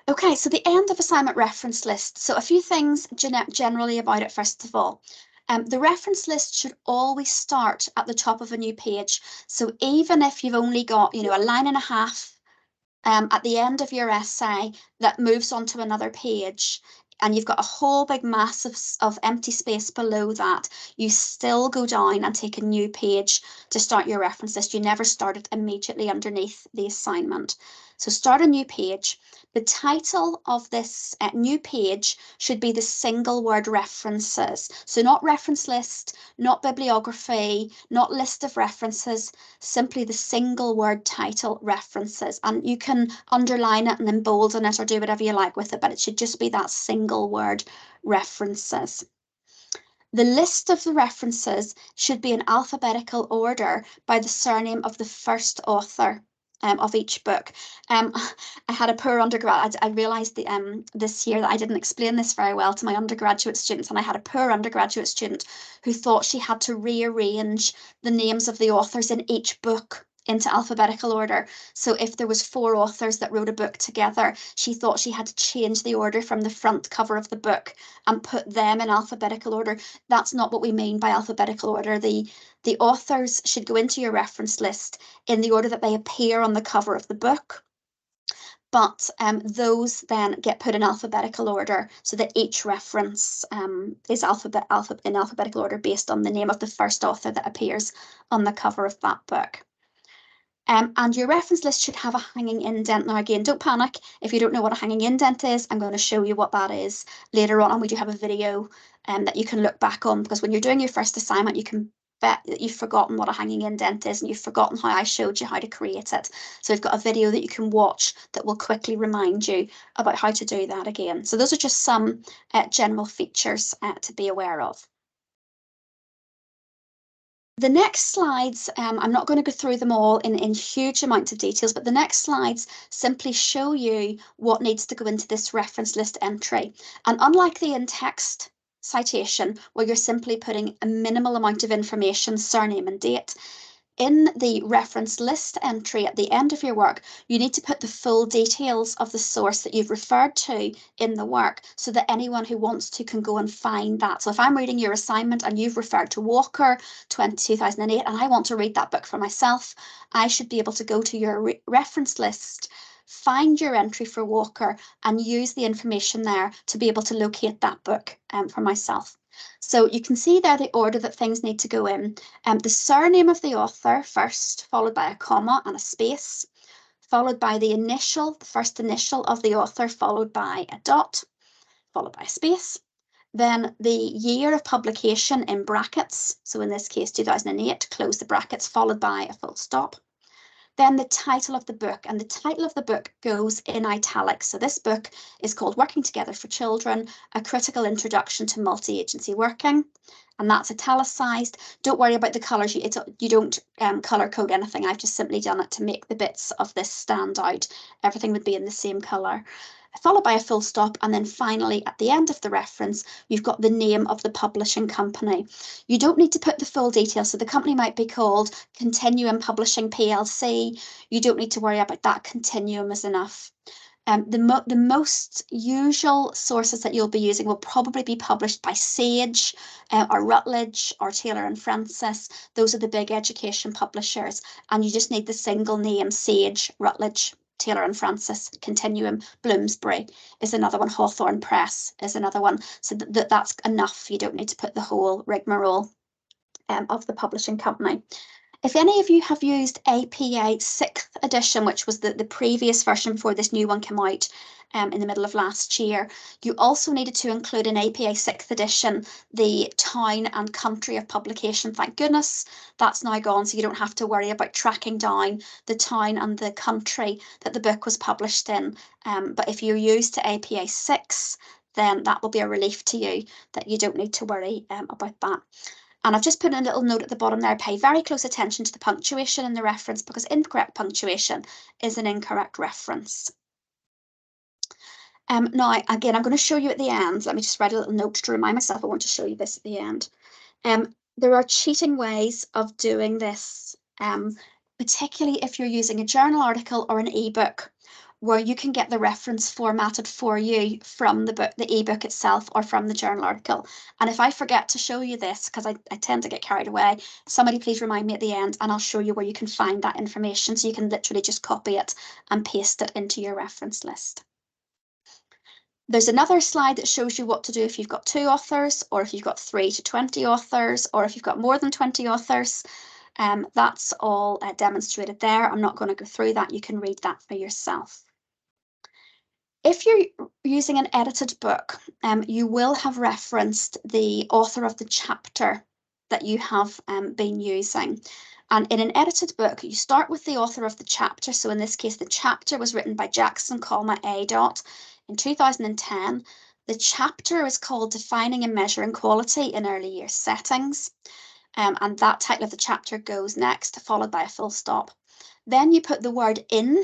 Okay, so the end of assignment reference list. So a few things generally about it, first of all. The reference list should always start at the top of a new page. So even if you've only got, a line and a half at the end of your essay that moves on to another page, and you've got a whole big mass of empty space below that, you still go down and take a new page to start your reference list. You never start it immediately underneath the assignment. So start a new page. The title of this new page should be the single word references. So not reference list, not bibliography, not list of references, simply the single word title references. And you can underline it and embolden it or do whatever you like with it, but it should just be that single word references. The list of the references should be in alphabetical order by the surname of the first author of each book. I had a poor undergrad. I realised this year that I didn't explain this very well to my undergraduate students, and I had a poor undergraduate student who thought she had to rearrange the names of the authors in each book into alphabetical order. So if there was 4 authors that wrote a book together, she thought she had to change the order from the front cover of the book and put them in alphabetical order. That's not what we mean by alphabetical order. The authors should go into your reference list in the order that they appear on the cover of the book, but those then get put in alphabetical order so that each reference is in alphabetical order based on the name of the first author that appears on the cover of that book. And your reference list should have a hanging indent. Now, again, don't panic if you don't know what a hanging indent is. I'm going to show you what that is later on, and we do have a video that you can look back on, because when you're doing your first assignment, you can bet that you've forgotten what a hanging indent is and you've forgotten how I showed you how to create it. So we've got a video that you can watch that will quickly remind you about how to do that again. So those are just some general features to be aware of. The next slides, I'm not going to go through them all in huge amounts of details, but the next slides simply show you what needs to go into this reference list entry. And unlike the in-text citation, where you're simply putting a minimal amount of information, surname and date, in the reference list entry at the end of your work, you need to put the full details of the source that you've referred to in the work so that anyone who wants to can go and find that. So if I'm reading your assignment and you've referred to Walker 2008 and I want to read that book for myself, I should be able to go to your reference list, find your entry for Walker and use the information there to be able to locate that book for myself. So you can see there the order that things need to go in. The surname of the author first, followed by a comma and a space, followed by the first initial of the author, followed by a dot, followed by a space. Then the year of publication in brackets, so in this case 2008, close the brackets, followed by a full stop. Then the title of the book, and the title of the book goes in italics. So this book is called Working Together for Children, A Critical Introduction to Multi-Agency Working, and that's italicized. Don't worry about the colours, you don't colour code anything. I've just simply done it to make the bits of this stand out. Everything would be in the same colour, followed by a full stop, and then finally at the end of the reference you've got the name of the publishing company. You don't need to put the full details, so the company might be called Continuum Publishing PLC. You don't need to worry about that. Continuum is enough. The most usual sources that you'll be using will probably be published by Sage or Routledge or Taylor and Francis. Those are the big education publishers, and you just need the single name: Sage, Routledge, Taylor and Francis. Continuum, Bloomsbury is another one. Hawthorne Press is another one. So that's enough. You don't need to put the whole rigmarole of the publishing company. If any of you have used APA 6th edition, which was the previous version before this new one came out in the middle of last year, you also needed to include in APA 6th edition the town and country of publication. Thank goodness that's now gone, so you don't have to worry about tracking down the town and the country that the book was published in. But if you're used to APA 6, then that will be a relief to you, that you don't need to worry about that. And I've just put in a little note at the bottom there: pay very close attention to the punctuation in the reference, because incorrect punctuation is an incorrect reference. Now, again, I'm going to show you at the end. Let me just write a little note to remind myself I want to show you this at the end. There are cheating ways of doing this, particularly if you're using a journal article or an ebook, where you can get the reference formatted for you from the book, the ebook itself, or from the journal article. And if I forget to show you this, because I tend to get carried away, somebody please remind me at the end, and I'll show you where you can find that information, so you can literally just copy it and paste it into your reference list. There's another slide that shows you what to do if you've got 2 authors, or if you've got 3 to 20 authors, or if you've got more than 20 authors. That's all demonstrated there. I'm not going to go through that. You can read that for yourself. If you're using an edited book, you will have referenced the author of the chapter that you have been using. And in an edited book, you start with the author of the chapter. So in this case, the chapter was written by Jackson, A. in 2010. The chapter is called Defining and Measuring Quality in Early Years Settings. And that title of the chapter goes next, followed by a full stop. Then you put the word in,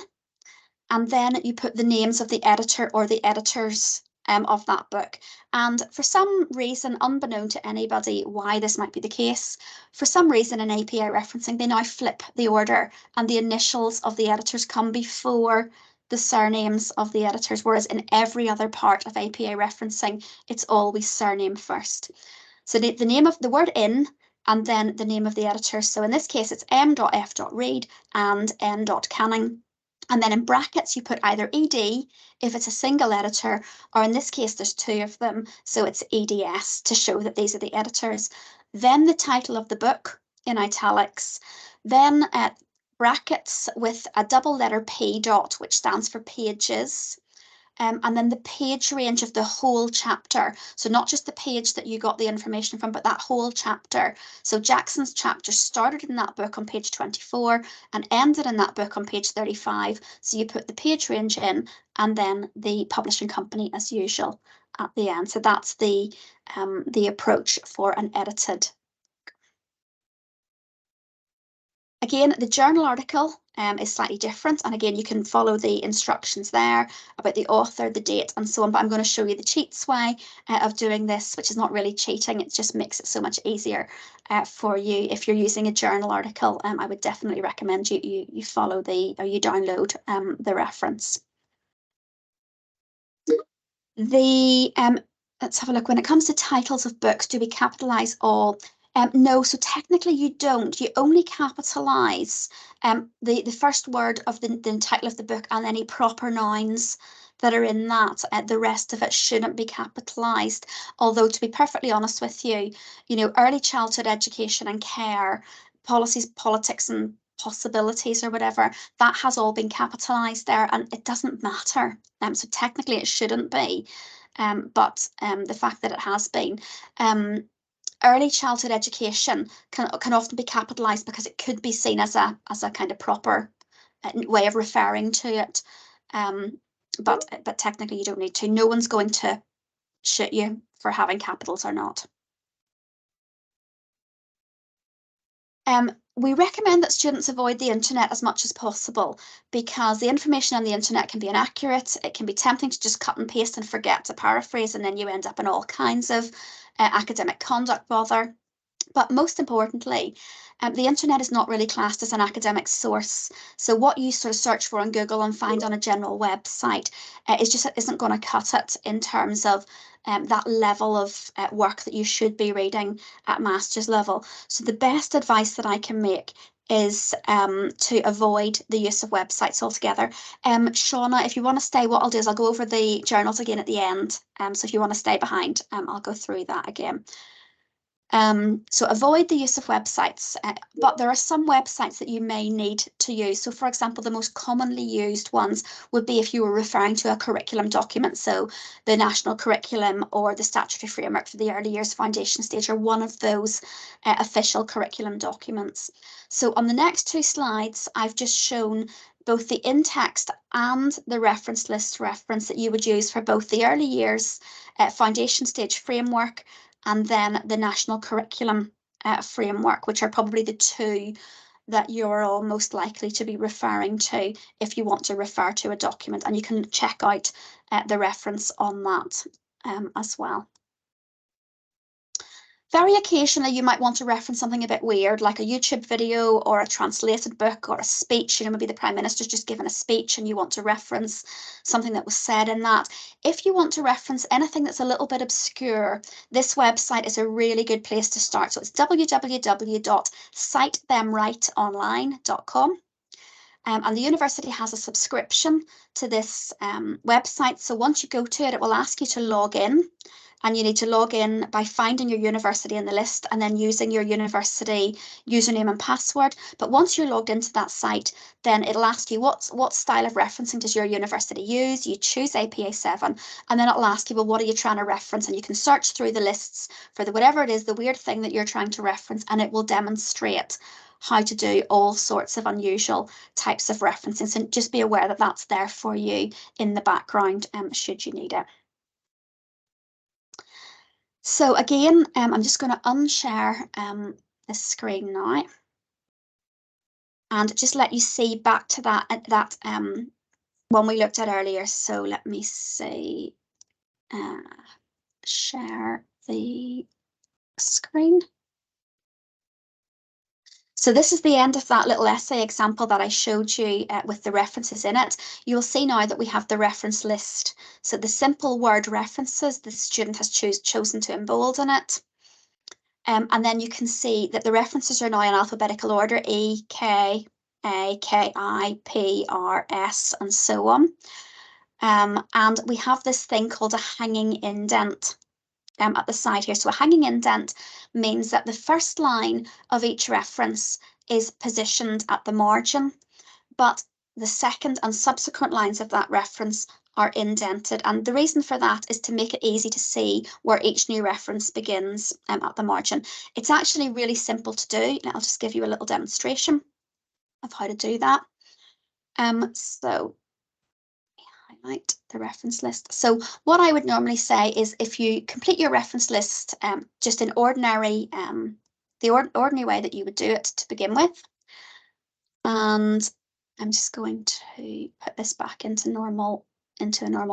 and then you put the names of the editor or the editors of that book. And for some reason, unbeknown to anybody why this might be the case, for some reason in APA referencing, they now flip the order, and the initials of the editors come before the surnames of the editors, whereas in every other part of APA referencing, it's always surname first. So the name of the word in, and then the name of the editor. So in this case, it's M.F.Reid and N.Canning. And then in brackets, you put either ED if it's a single editor, or in this case, there's 2 of them, so it's EDS to show that these are the editors. Then the title of the book in italics, then brackets with a double letter P dot, which stands for pages. And then the page range of the whole chapter. So not just the page that you got the information from, but that whole chapter. So Jackson's chapter started in that book on page 24 and ended in that book on page 35. So you put the page range in, and then the publishing company as usual at the end. So that's the approach for an edited. Again, the journal article is slightly different, and again, you can follow the instructions there about the author, the date, and so on, but I'm going to show you the cheats way of doing this, which is not really cheating, it just makes it so much easier for you. If you're using a journal article, I would definitely recommend you follow or you download the reference. Let's have a look. When it comes to titles of books, do we capitalize all? No, so technically you don't. You only capitalise the first word of the title of the book and any proper nouns that are in that. The rest of it shouldn't be capitalised. Although, to be perfectly honest with you, early childhood education and care, policies, politics and possibilities or whatever, that has all been capitalised there, and it doesn't matter. So technically it shouldn't be. but the fact that it has been. Early childhood education can often be capitalised because it could be seen as a kind of proper way of referring to it. But technically you don't need to. No one's going to shoot you for having capitals or not. We recommend that students avoid the internet as much as possible because the information on the internet can be inaccurate. It can be tempting to just cut and paste and forget to paraphrase, and then you end up in all kinds of academic conduct bother. But most importantly, the internet is not really classed as an academic source. So what you sort of search for on Google and find on a general website isn't going to cut it in terms of that level of work that you should be reading at master's level. So the best advice that I can make is to avoid the use of websites altogether. Shauna, if you want to stay, what I'll do is I'll go over the journals again at the end. So if you want to stay behind, I'll go through that again. So avoid the use of websites, but there are some websites that you may need to use. So for example, the most commonly used ones would be if you were referring to a curriculum document. So the national curriculum or the statutory framework for the early years foundation stage are one of those official curriculum documents. So on the next two slides, I've just shown both the in-text and the reference list reference that you would use for both the early years foundation stage framework and then the national curriculum framework, which are probably the two that you're all most likely to be referring to if you want to refer to a document, and you can check out the reference on that as well. Very occasionally, you might want to reference something a bit weird, like a YouTube video or a translated book or a speech. Maybe the Prime Minister's just given a speech and you want to reference something that was said in that. If you want to reference anything that's a little bit obscure, this website is a really good place to start. So it's www.citethemrightonline.com. And the university has a subscription to this website. So once you go to it, it will ask you to log in. And you need to log in by finding your university in the list and then using your university username and password. But once you're logged into that site, then it'll ask you what style of referencing does your university use. You choose APA 7, and then it'll ask you, well, what are you trying to reference? And you can search through the lists for whatever it is, the weird thing that you're trying to reference, and it will demonstrate how to do all sorts of unusual types of referencing. So just be aware that that's there for you in the background should you need it. So again, I'm just going to unshare this screen now and just let you see back to that one we looked at earlier. So let me see, share the screen. So this is the end of that little essay example that I showed you with the references in it. You'll see now that we have the reference list. So the simple word references, the student has chosen to embolden it. And then you can see that the references are now in alphabetical order, E, K, A, K, I, P, R, S, and so on. And we have this thing called a hanging indent at the side here. So a hanging indent means that the first line of each reference is positioned at the margin, but the second and subsequent lines of that reference are indented. And the reason for that is to make it easy to see where each new reference begins at the margin. It's actually really simple to do. And I'll just give you a little demonstration of how to do that. So highlight the reference list. So what I would normally say is if you complete your reference list just in ordinary, the ordinary way that you would do it to begin with. And I'm just going to put this back into a normal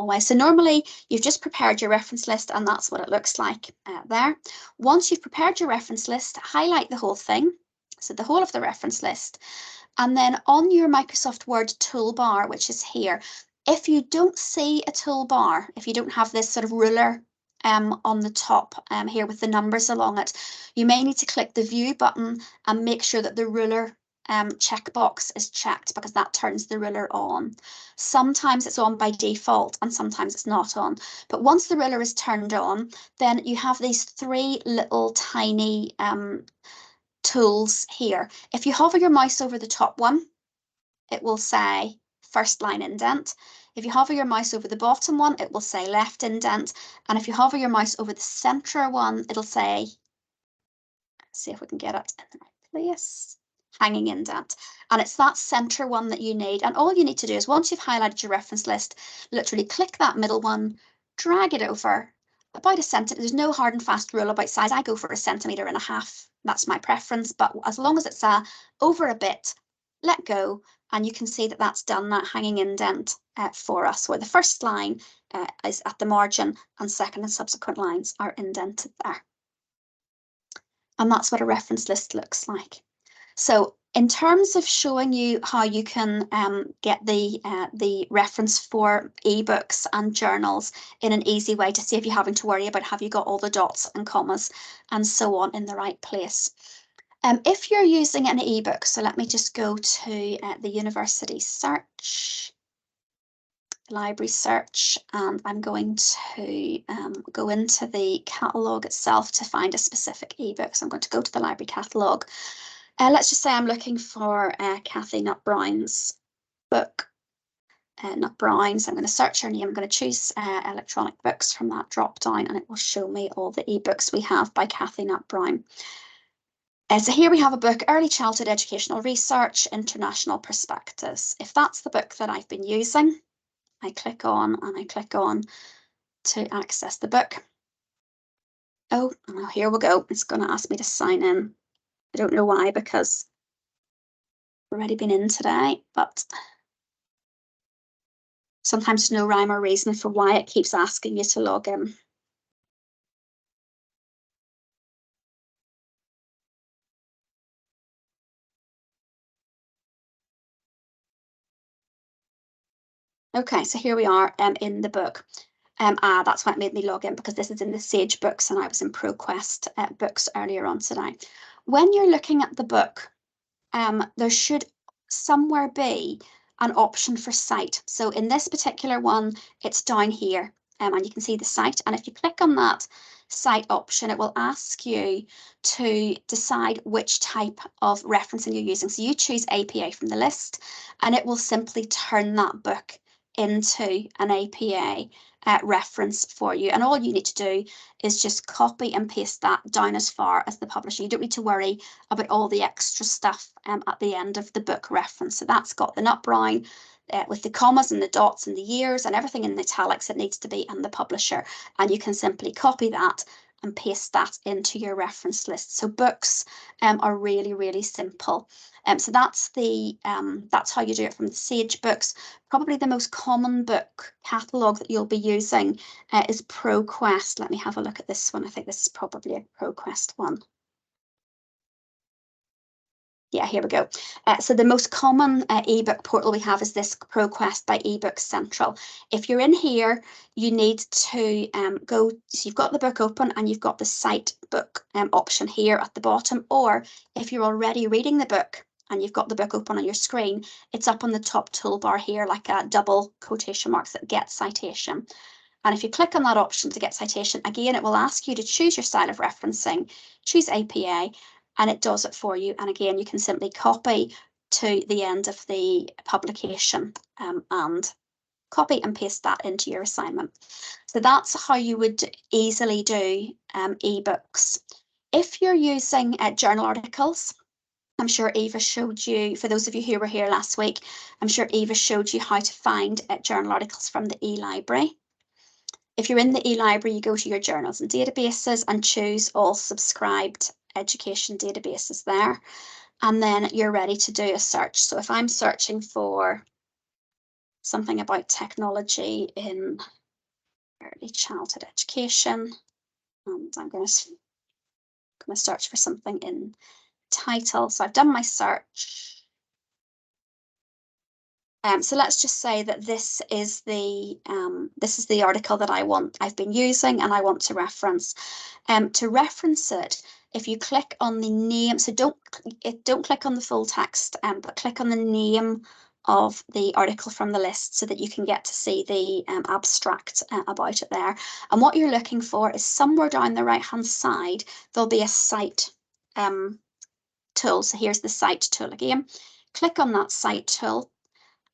way. So normally you've just prepared your reference list and that's what it looks like there. Once you've prepared your reference list, highlight the whole thing. So the whole of the reference list. And then on your Microsoft Word toolbar, which is here, if you don't see a toolbar, if you don't have this sort of ruler on the top here with the numbers along it, you may need to click the view button and make sure that the ruler checkbox is checked because that turns the ruler on. Sometimes it's on by default and sometimes it's not on. But once the ruler is turned on, then you have these three little tiny tools here. If you hover your mouse over the top one, it will say first line indent. If you hover your mouse over the bottom one, it will say left indent. And if you hover your mouse over the center one, it'll say, let's see if we can get it in the right place, hanging indent. And it's that center one that you need. And all you need to do is once you've highlighted your reference list, literally click that middle one, drag it over about a centimetre. There's no hard and fast rule about size. I go for 1.5 centimetres. That's my preference. But as long as it's over a bit, let go. And you can see that that's done that hanging indent for us, where the first line is at the margin and second and subsequent lines are indented there. And that's what a reference list looks like. So in terms of showing you how you can get the reference for ebooks and journals in an easy way to save you having to worry about have you got all the dots and commas and so on in the right place. If you're using an ebook, so let me just go to the university search, library search, and I'm going to go into the catalogue itself to find a specific ebook. So I'm going to go to the library catalogue. Let's just say I'm looking for Kathy Nutt Brown's book, Nutt Brown. So I'm going to search her name. I'm going to choose electronic books from that drop down, and it will show me all the ebooks we have by Kathy Nutt Brown. So here we have a book, Early Childhood Educational Research, International Perspectives. If that's the book that I've been using, I click on and I click on to access the book. Oh, well, here we go. It's going to ask me to sign in. I don't know why, because I've already been in today, but sometimes there's no rhyme or reason for why it keeps asking you to log in. Okay, so here we are in the book. That's why it made me log in, because this is in the Sage Books and I was in ProQuest Books earlier on today. When you're looking at the book, there should somewhere be an option for cite. So in this particular one, it's down here, and you can see the cite. And if you click on that cite option, it will ask you to decide which type of referencing you're using. So you choose APA from the list, and it will simply turn that book into an APA reference for you. And all you need to do is just copy and paste that down as far as the publisher. You don't need to worry about all the extra stuff at the end of the book reference. So that's got the Nutt Brown with the commas and the dots and the years and everything in the italics it needs to be, and the publisher. And you can simply copy that and paste that into your reference list. So books are really, really simple. So that's how you do it from the Sage Books. Probably the most common book catalogue that you'll be using is ProQuest. Let me have a look at this one. I think this is probably a ProQuest one. Yeah, here we go. So the most common ebook portal we have is this ProQuest by eBook Central. If you're in here, you need to go, so you've got the book open and you've got the cite book option here at the bottom, or if you're already reading the book and you've got the book open on your screen, it's up on the top toolbar here, like a double quotation marks that get citation. And if you click on that option to get citation, again, it will ask you to choose your style of referencing, choose APA, and it does it for you. And again, you can simply copy to the end of the publication and copy and paste that into your assignment. So that's how you would easily do ebooks. If you're using journal articles, I'm sure Eva showed you, for those of you who were here last week, I'm sure Eva showed you how to find journal articles from the eLibrary. If you're in the eLibrary, you go to your journals and databases and choose all subscribed education databases there. And then you're ready to do a search. So if I'm searching for something about technology in early childhood education, and I'm going to search for something in title. So I've done my search. So let's just say that this is the article that I've been using and I want to reference. To reference it, if you click on the name, so don't click on the full text, but click on the name of the article from the list so that you can get to see the abstract about it there. And what you're looking for is somewhere down the right-hand side, there'll be a cite tool. So here's the cite tool again. Click on that cite tool.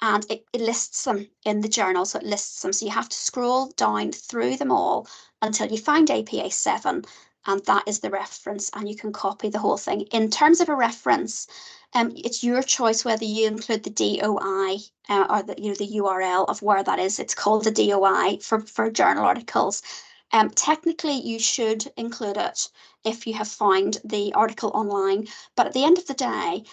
and it lists them in the journal, so it lists them. So you have to scroll down through them all until you find APA 7, and that is the reference, and you can copy the whole thing. In terms of a reference, it's your choice whether you include the DOI or the URL of where that is. It's called the DOI for journal articles. Technically, you should include it if you have found the article online, but at the end of the day,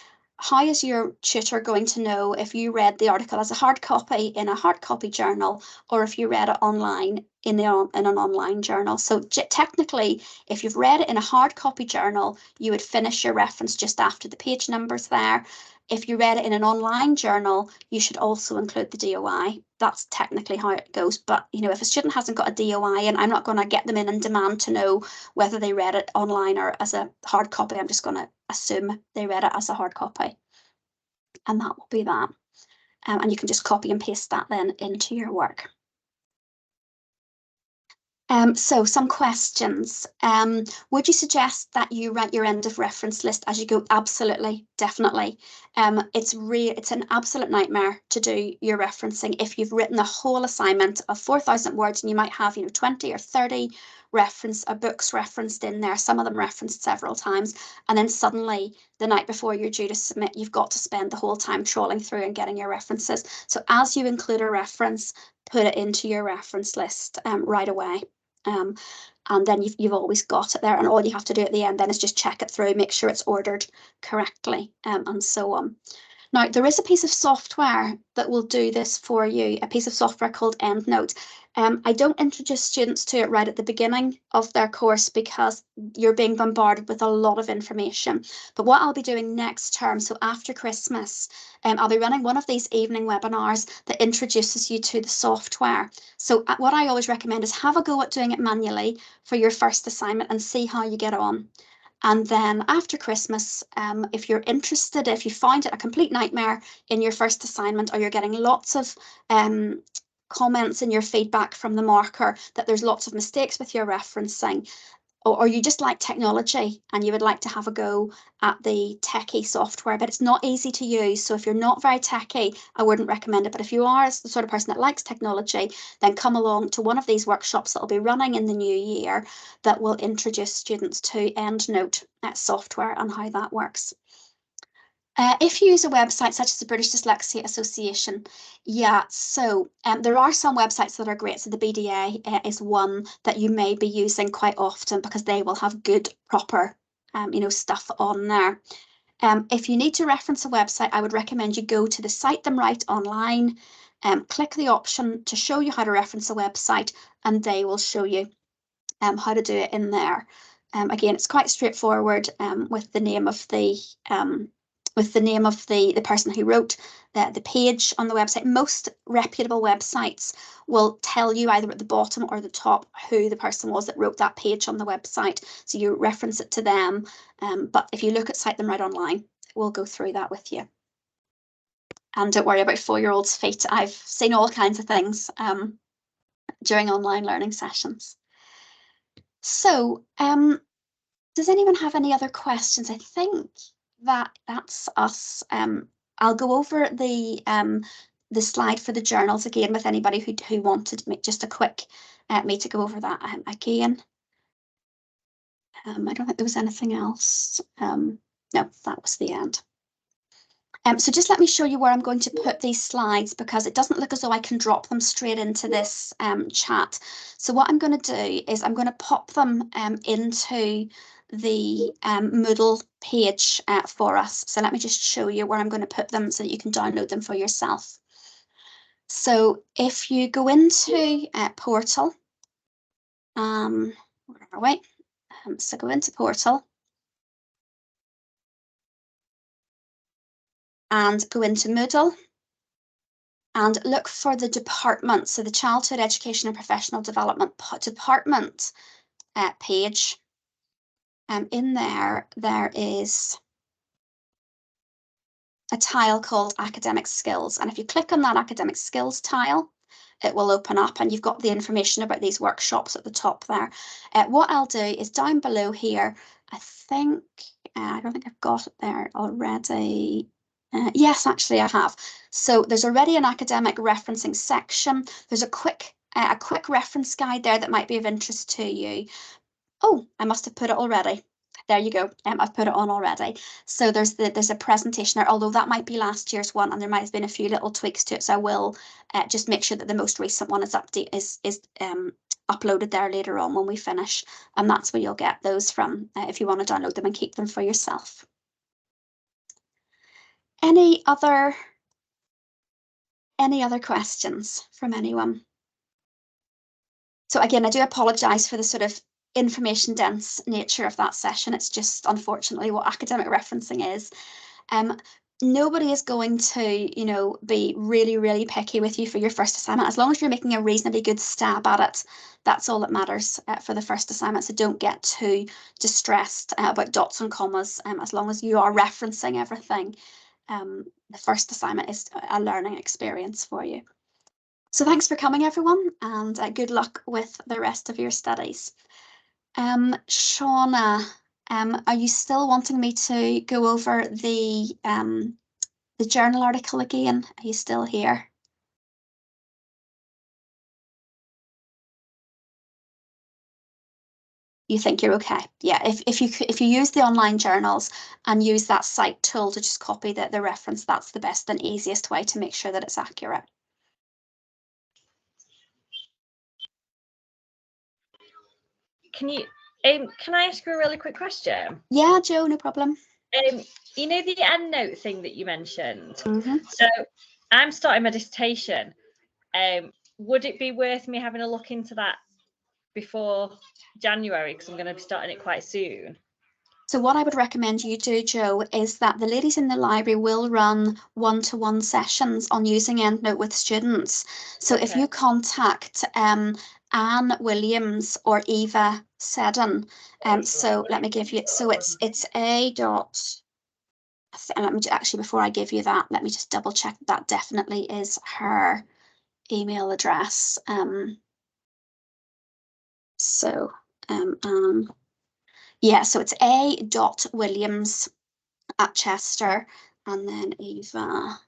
how is your tutor going to know if you read the article as a hard copy in a hard copy journal or if you read it online in an online journal? So technically, if you've read it in a hard copy journal, you would finish your reference just after the page numbers there. If you read it in an online journal, you should also include the DOI. That's technically how it goes. But, if a student hasn't got a DOI, and I'm not going to get them in and demand to know whether they read it online or as a hard copy, I'm just going to assume they read it as a hard copy. And that will be that. And you can just copy and paste that then into your work. So some questions. Would you suggest that you write your end of reference list as you go? Absolutely, definitely. It's an absolute nightmare to do your referencing if you've written a whole assignment of 4,000 words and you might have 20 or 30 books referenced in there, some of them referenced several times, and then suddenly the night before you're due to submit, you've got to spend the whole time trawling through and getting your references. So as you include a reference, put it into your reference list right away. And then you've always got it there, and all you have to do at the end then is just check it through, make sure it's ordered correctly, and so on. Now, there is a piece of software that will do this for you, a piece of software called EndNote. I don't introduce students to it right at the beginning of their course because you're being bombarded with a lot of information. But what I'll be doing next term, so after Christmas, I'll be running one of these evening webinars that introduces you to the software. So what I always recommend is have a go at doing it manually for your first assignment and see how you get on. And then after Christmas, if you're interested, if you find it a complete nightmare in your first assignment, or you're getting lots of comments in your feedback from the marker that there's lots of mistakes with your referencing, or you just like technology and you would like to have a go at the techie software, but it's not easy to use. So if you're not very techie, I wouldn't recommend it. But if you are the sort of person that likes technology, then come along to one of these workshops that will be running in the new year that will introduce students to EndNote software and how that works. If you use a website such as the British Dyslexia Association, so there are some websites that are great. So the BDA is one that you may be using quite often because they will have good, proper, stuff on there. If you need to reference a website, I would recommend you go to the Cite Them Right online, click the option to show you how to reference a website, and they will show you how to do it in there. Again, it's quite straightforward with the name of the person who wrote the page on the website. Most reputable websites will tell you either at the bottom or the top who the person was that wrote that page on the website. So you reference it to them. But if you look at Cite Them Right online, we'll go through that with you. And don't worry about 4-year-olds' feet. I've seen all kinds of things during online learning sessions. So does anyone have any other questions? I think that's us. I'll go over the slide for the journals again with anybody who wanted just a quick me to go over that again. I don't think there was anything else. No, that was the end. So just let me show you where I'm going to put these slides because it doesn't look as though I can drop them straight into this chat. So what I'm going to do is I'm going to pop them into the Moodle page for us. So let me just show you where I'm going to put them so that you can download them for yourself. So if you go into Portal, where are we? So go into Portal and go into Moodle and look for the department. So the Childhood Education and Professional Development department page. In there is a tile called Academic Skills. And if you click on that Academic Skills tile, it will open up and you've got the information about these workshops at the top there. What I'll do is down below here, I think, I don't think I've got it there already. Yes, actually I have. So there's already an academic referencing section. There's a quick reference guide there that might be of interest to you. Oh, I must have put it already. There you go. I've put it on already. So there's a presentation there, although that might be last year's one, and there might have been a few little tweaks to it. So I will just make sure that the most recent one is uploaded there later on when we finish, and that's where you'll get those from if you want to download them and keep them for yourself. Any other questions from anyone? So again, I do apologise for the sort of information dense nature of that session. It's just unfortunately what academic referencing is. Nobody is going to, be really, really picky with you for your first assignment. As long as you're making a reasonably good stab at it, that's all that matters for the first assignment. So don't get too distressed about dots and commas. As long as you are referencing everything, the first assignment is a learning experience for you. So thanks for coming, everyone, and good luck with the rest of your studies. Shauna, are you still wanting me to go over the journal article again? Are you still here? You think you're okay? Yeah. If you use the online journals and use that cite tool to just copy the reference, that's the best and easiest way to make sure that it's accurate. Can I ask you a really quick question? Yeah, Jo, no problem. You know the EndNote thing that you mentioned? Mm-hmm. So I'm starting my dissertation. Would it be worth me having a look into that before January, because I'm going to be starting it quite soon? So what I would recommend you do, Jo, is that the ladies in the library will run one-to-one sessions on using EndNote with students. So if you contact Anne Williams or Eva Seddon, so let me give you, so it's a dot, and let me actually, before I give you that, let me just double check that definitely is her email address. Yeah, so it's a.williams@Chester, and then Eva.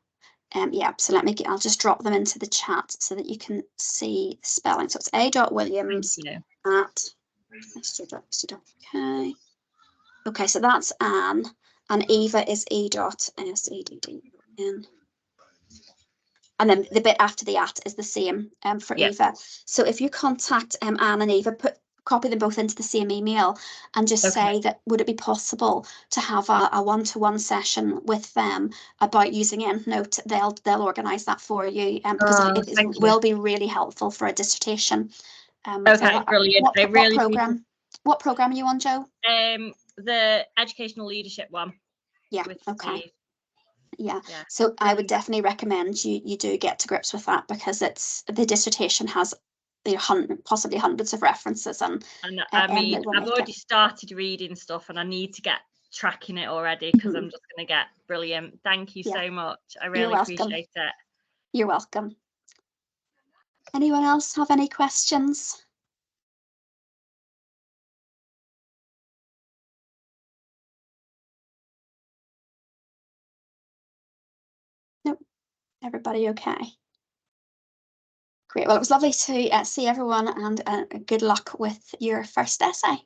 Yeah, so I'll just drop them into the chat so that you can see the spelling. So it's a.williams at Chester.ac.uk. Okay, so that's Anne, and Eva is e.seddn. And then the bit after the at is the same for Eva. So if you contact Anne and Eva, copy them both into the same email and just say that would it be possible to have a one-to-one session with them about using EndNote? They'll organise that for you because it will be really helpful for a dissertation. Okay, brilliant. What program are you on, Jo? The educational leadership one. Yeah. Okay. Yeah. So I would definitely recommend you do get to grips with that, because the dissertation has possibly hundreds of references, and I mean I've already started reading stuff and I need to get tracking it already, because I'm just going to get brilliant. Thank you so much. I really appreciate it. You're welcome. Anyone else have any questions? Nope. Everybody okay? Great. Well, it was lovely to see everyone, and good luck with your first essay.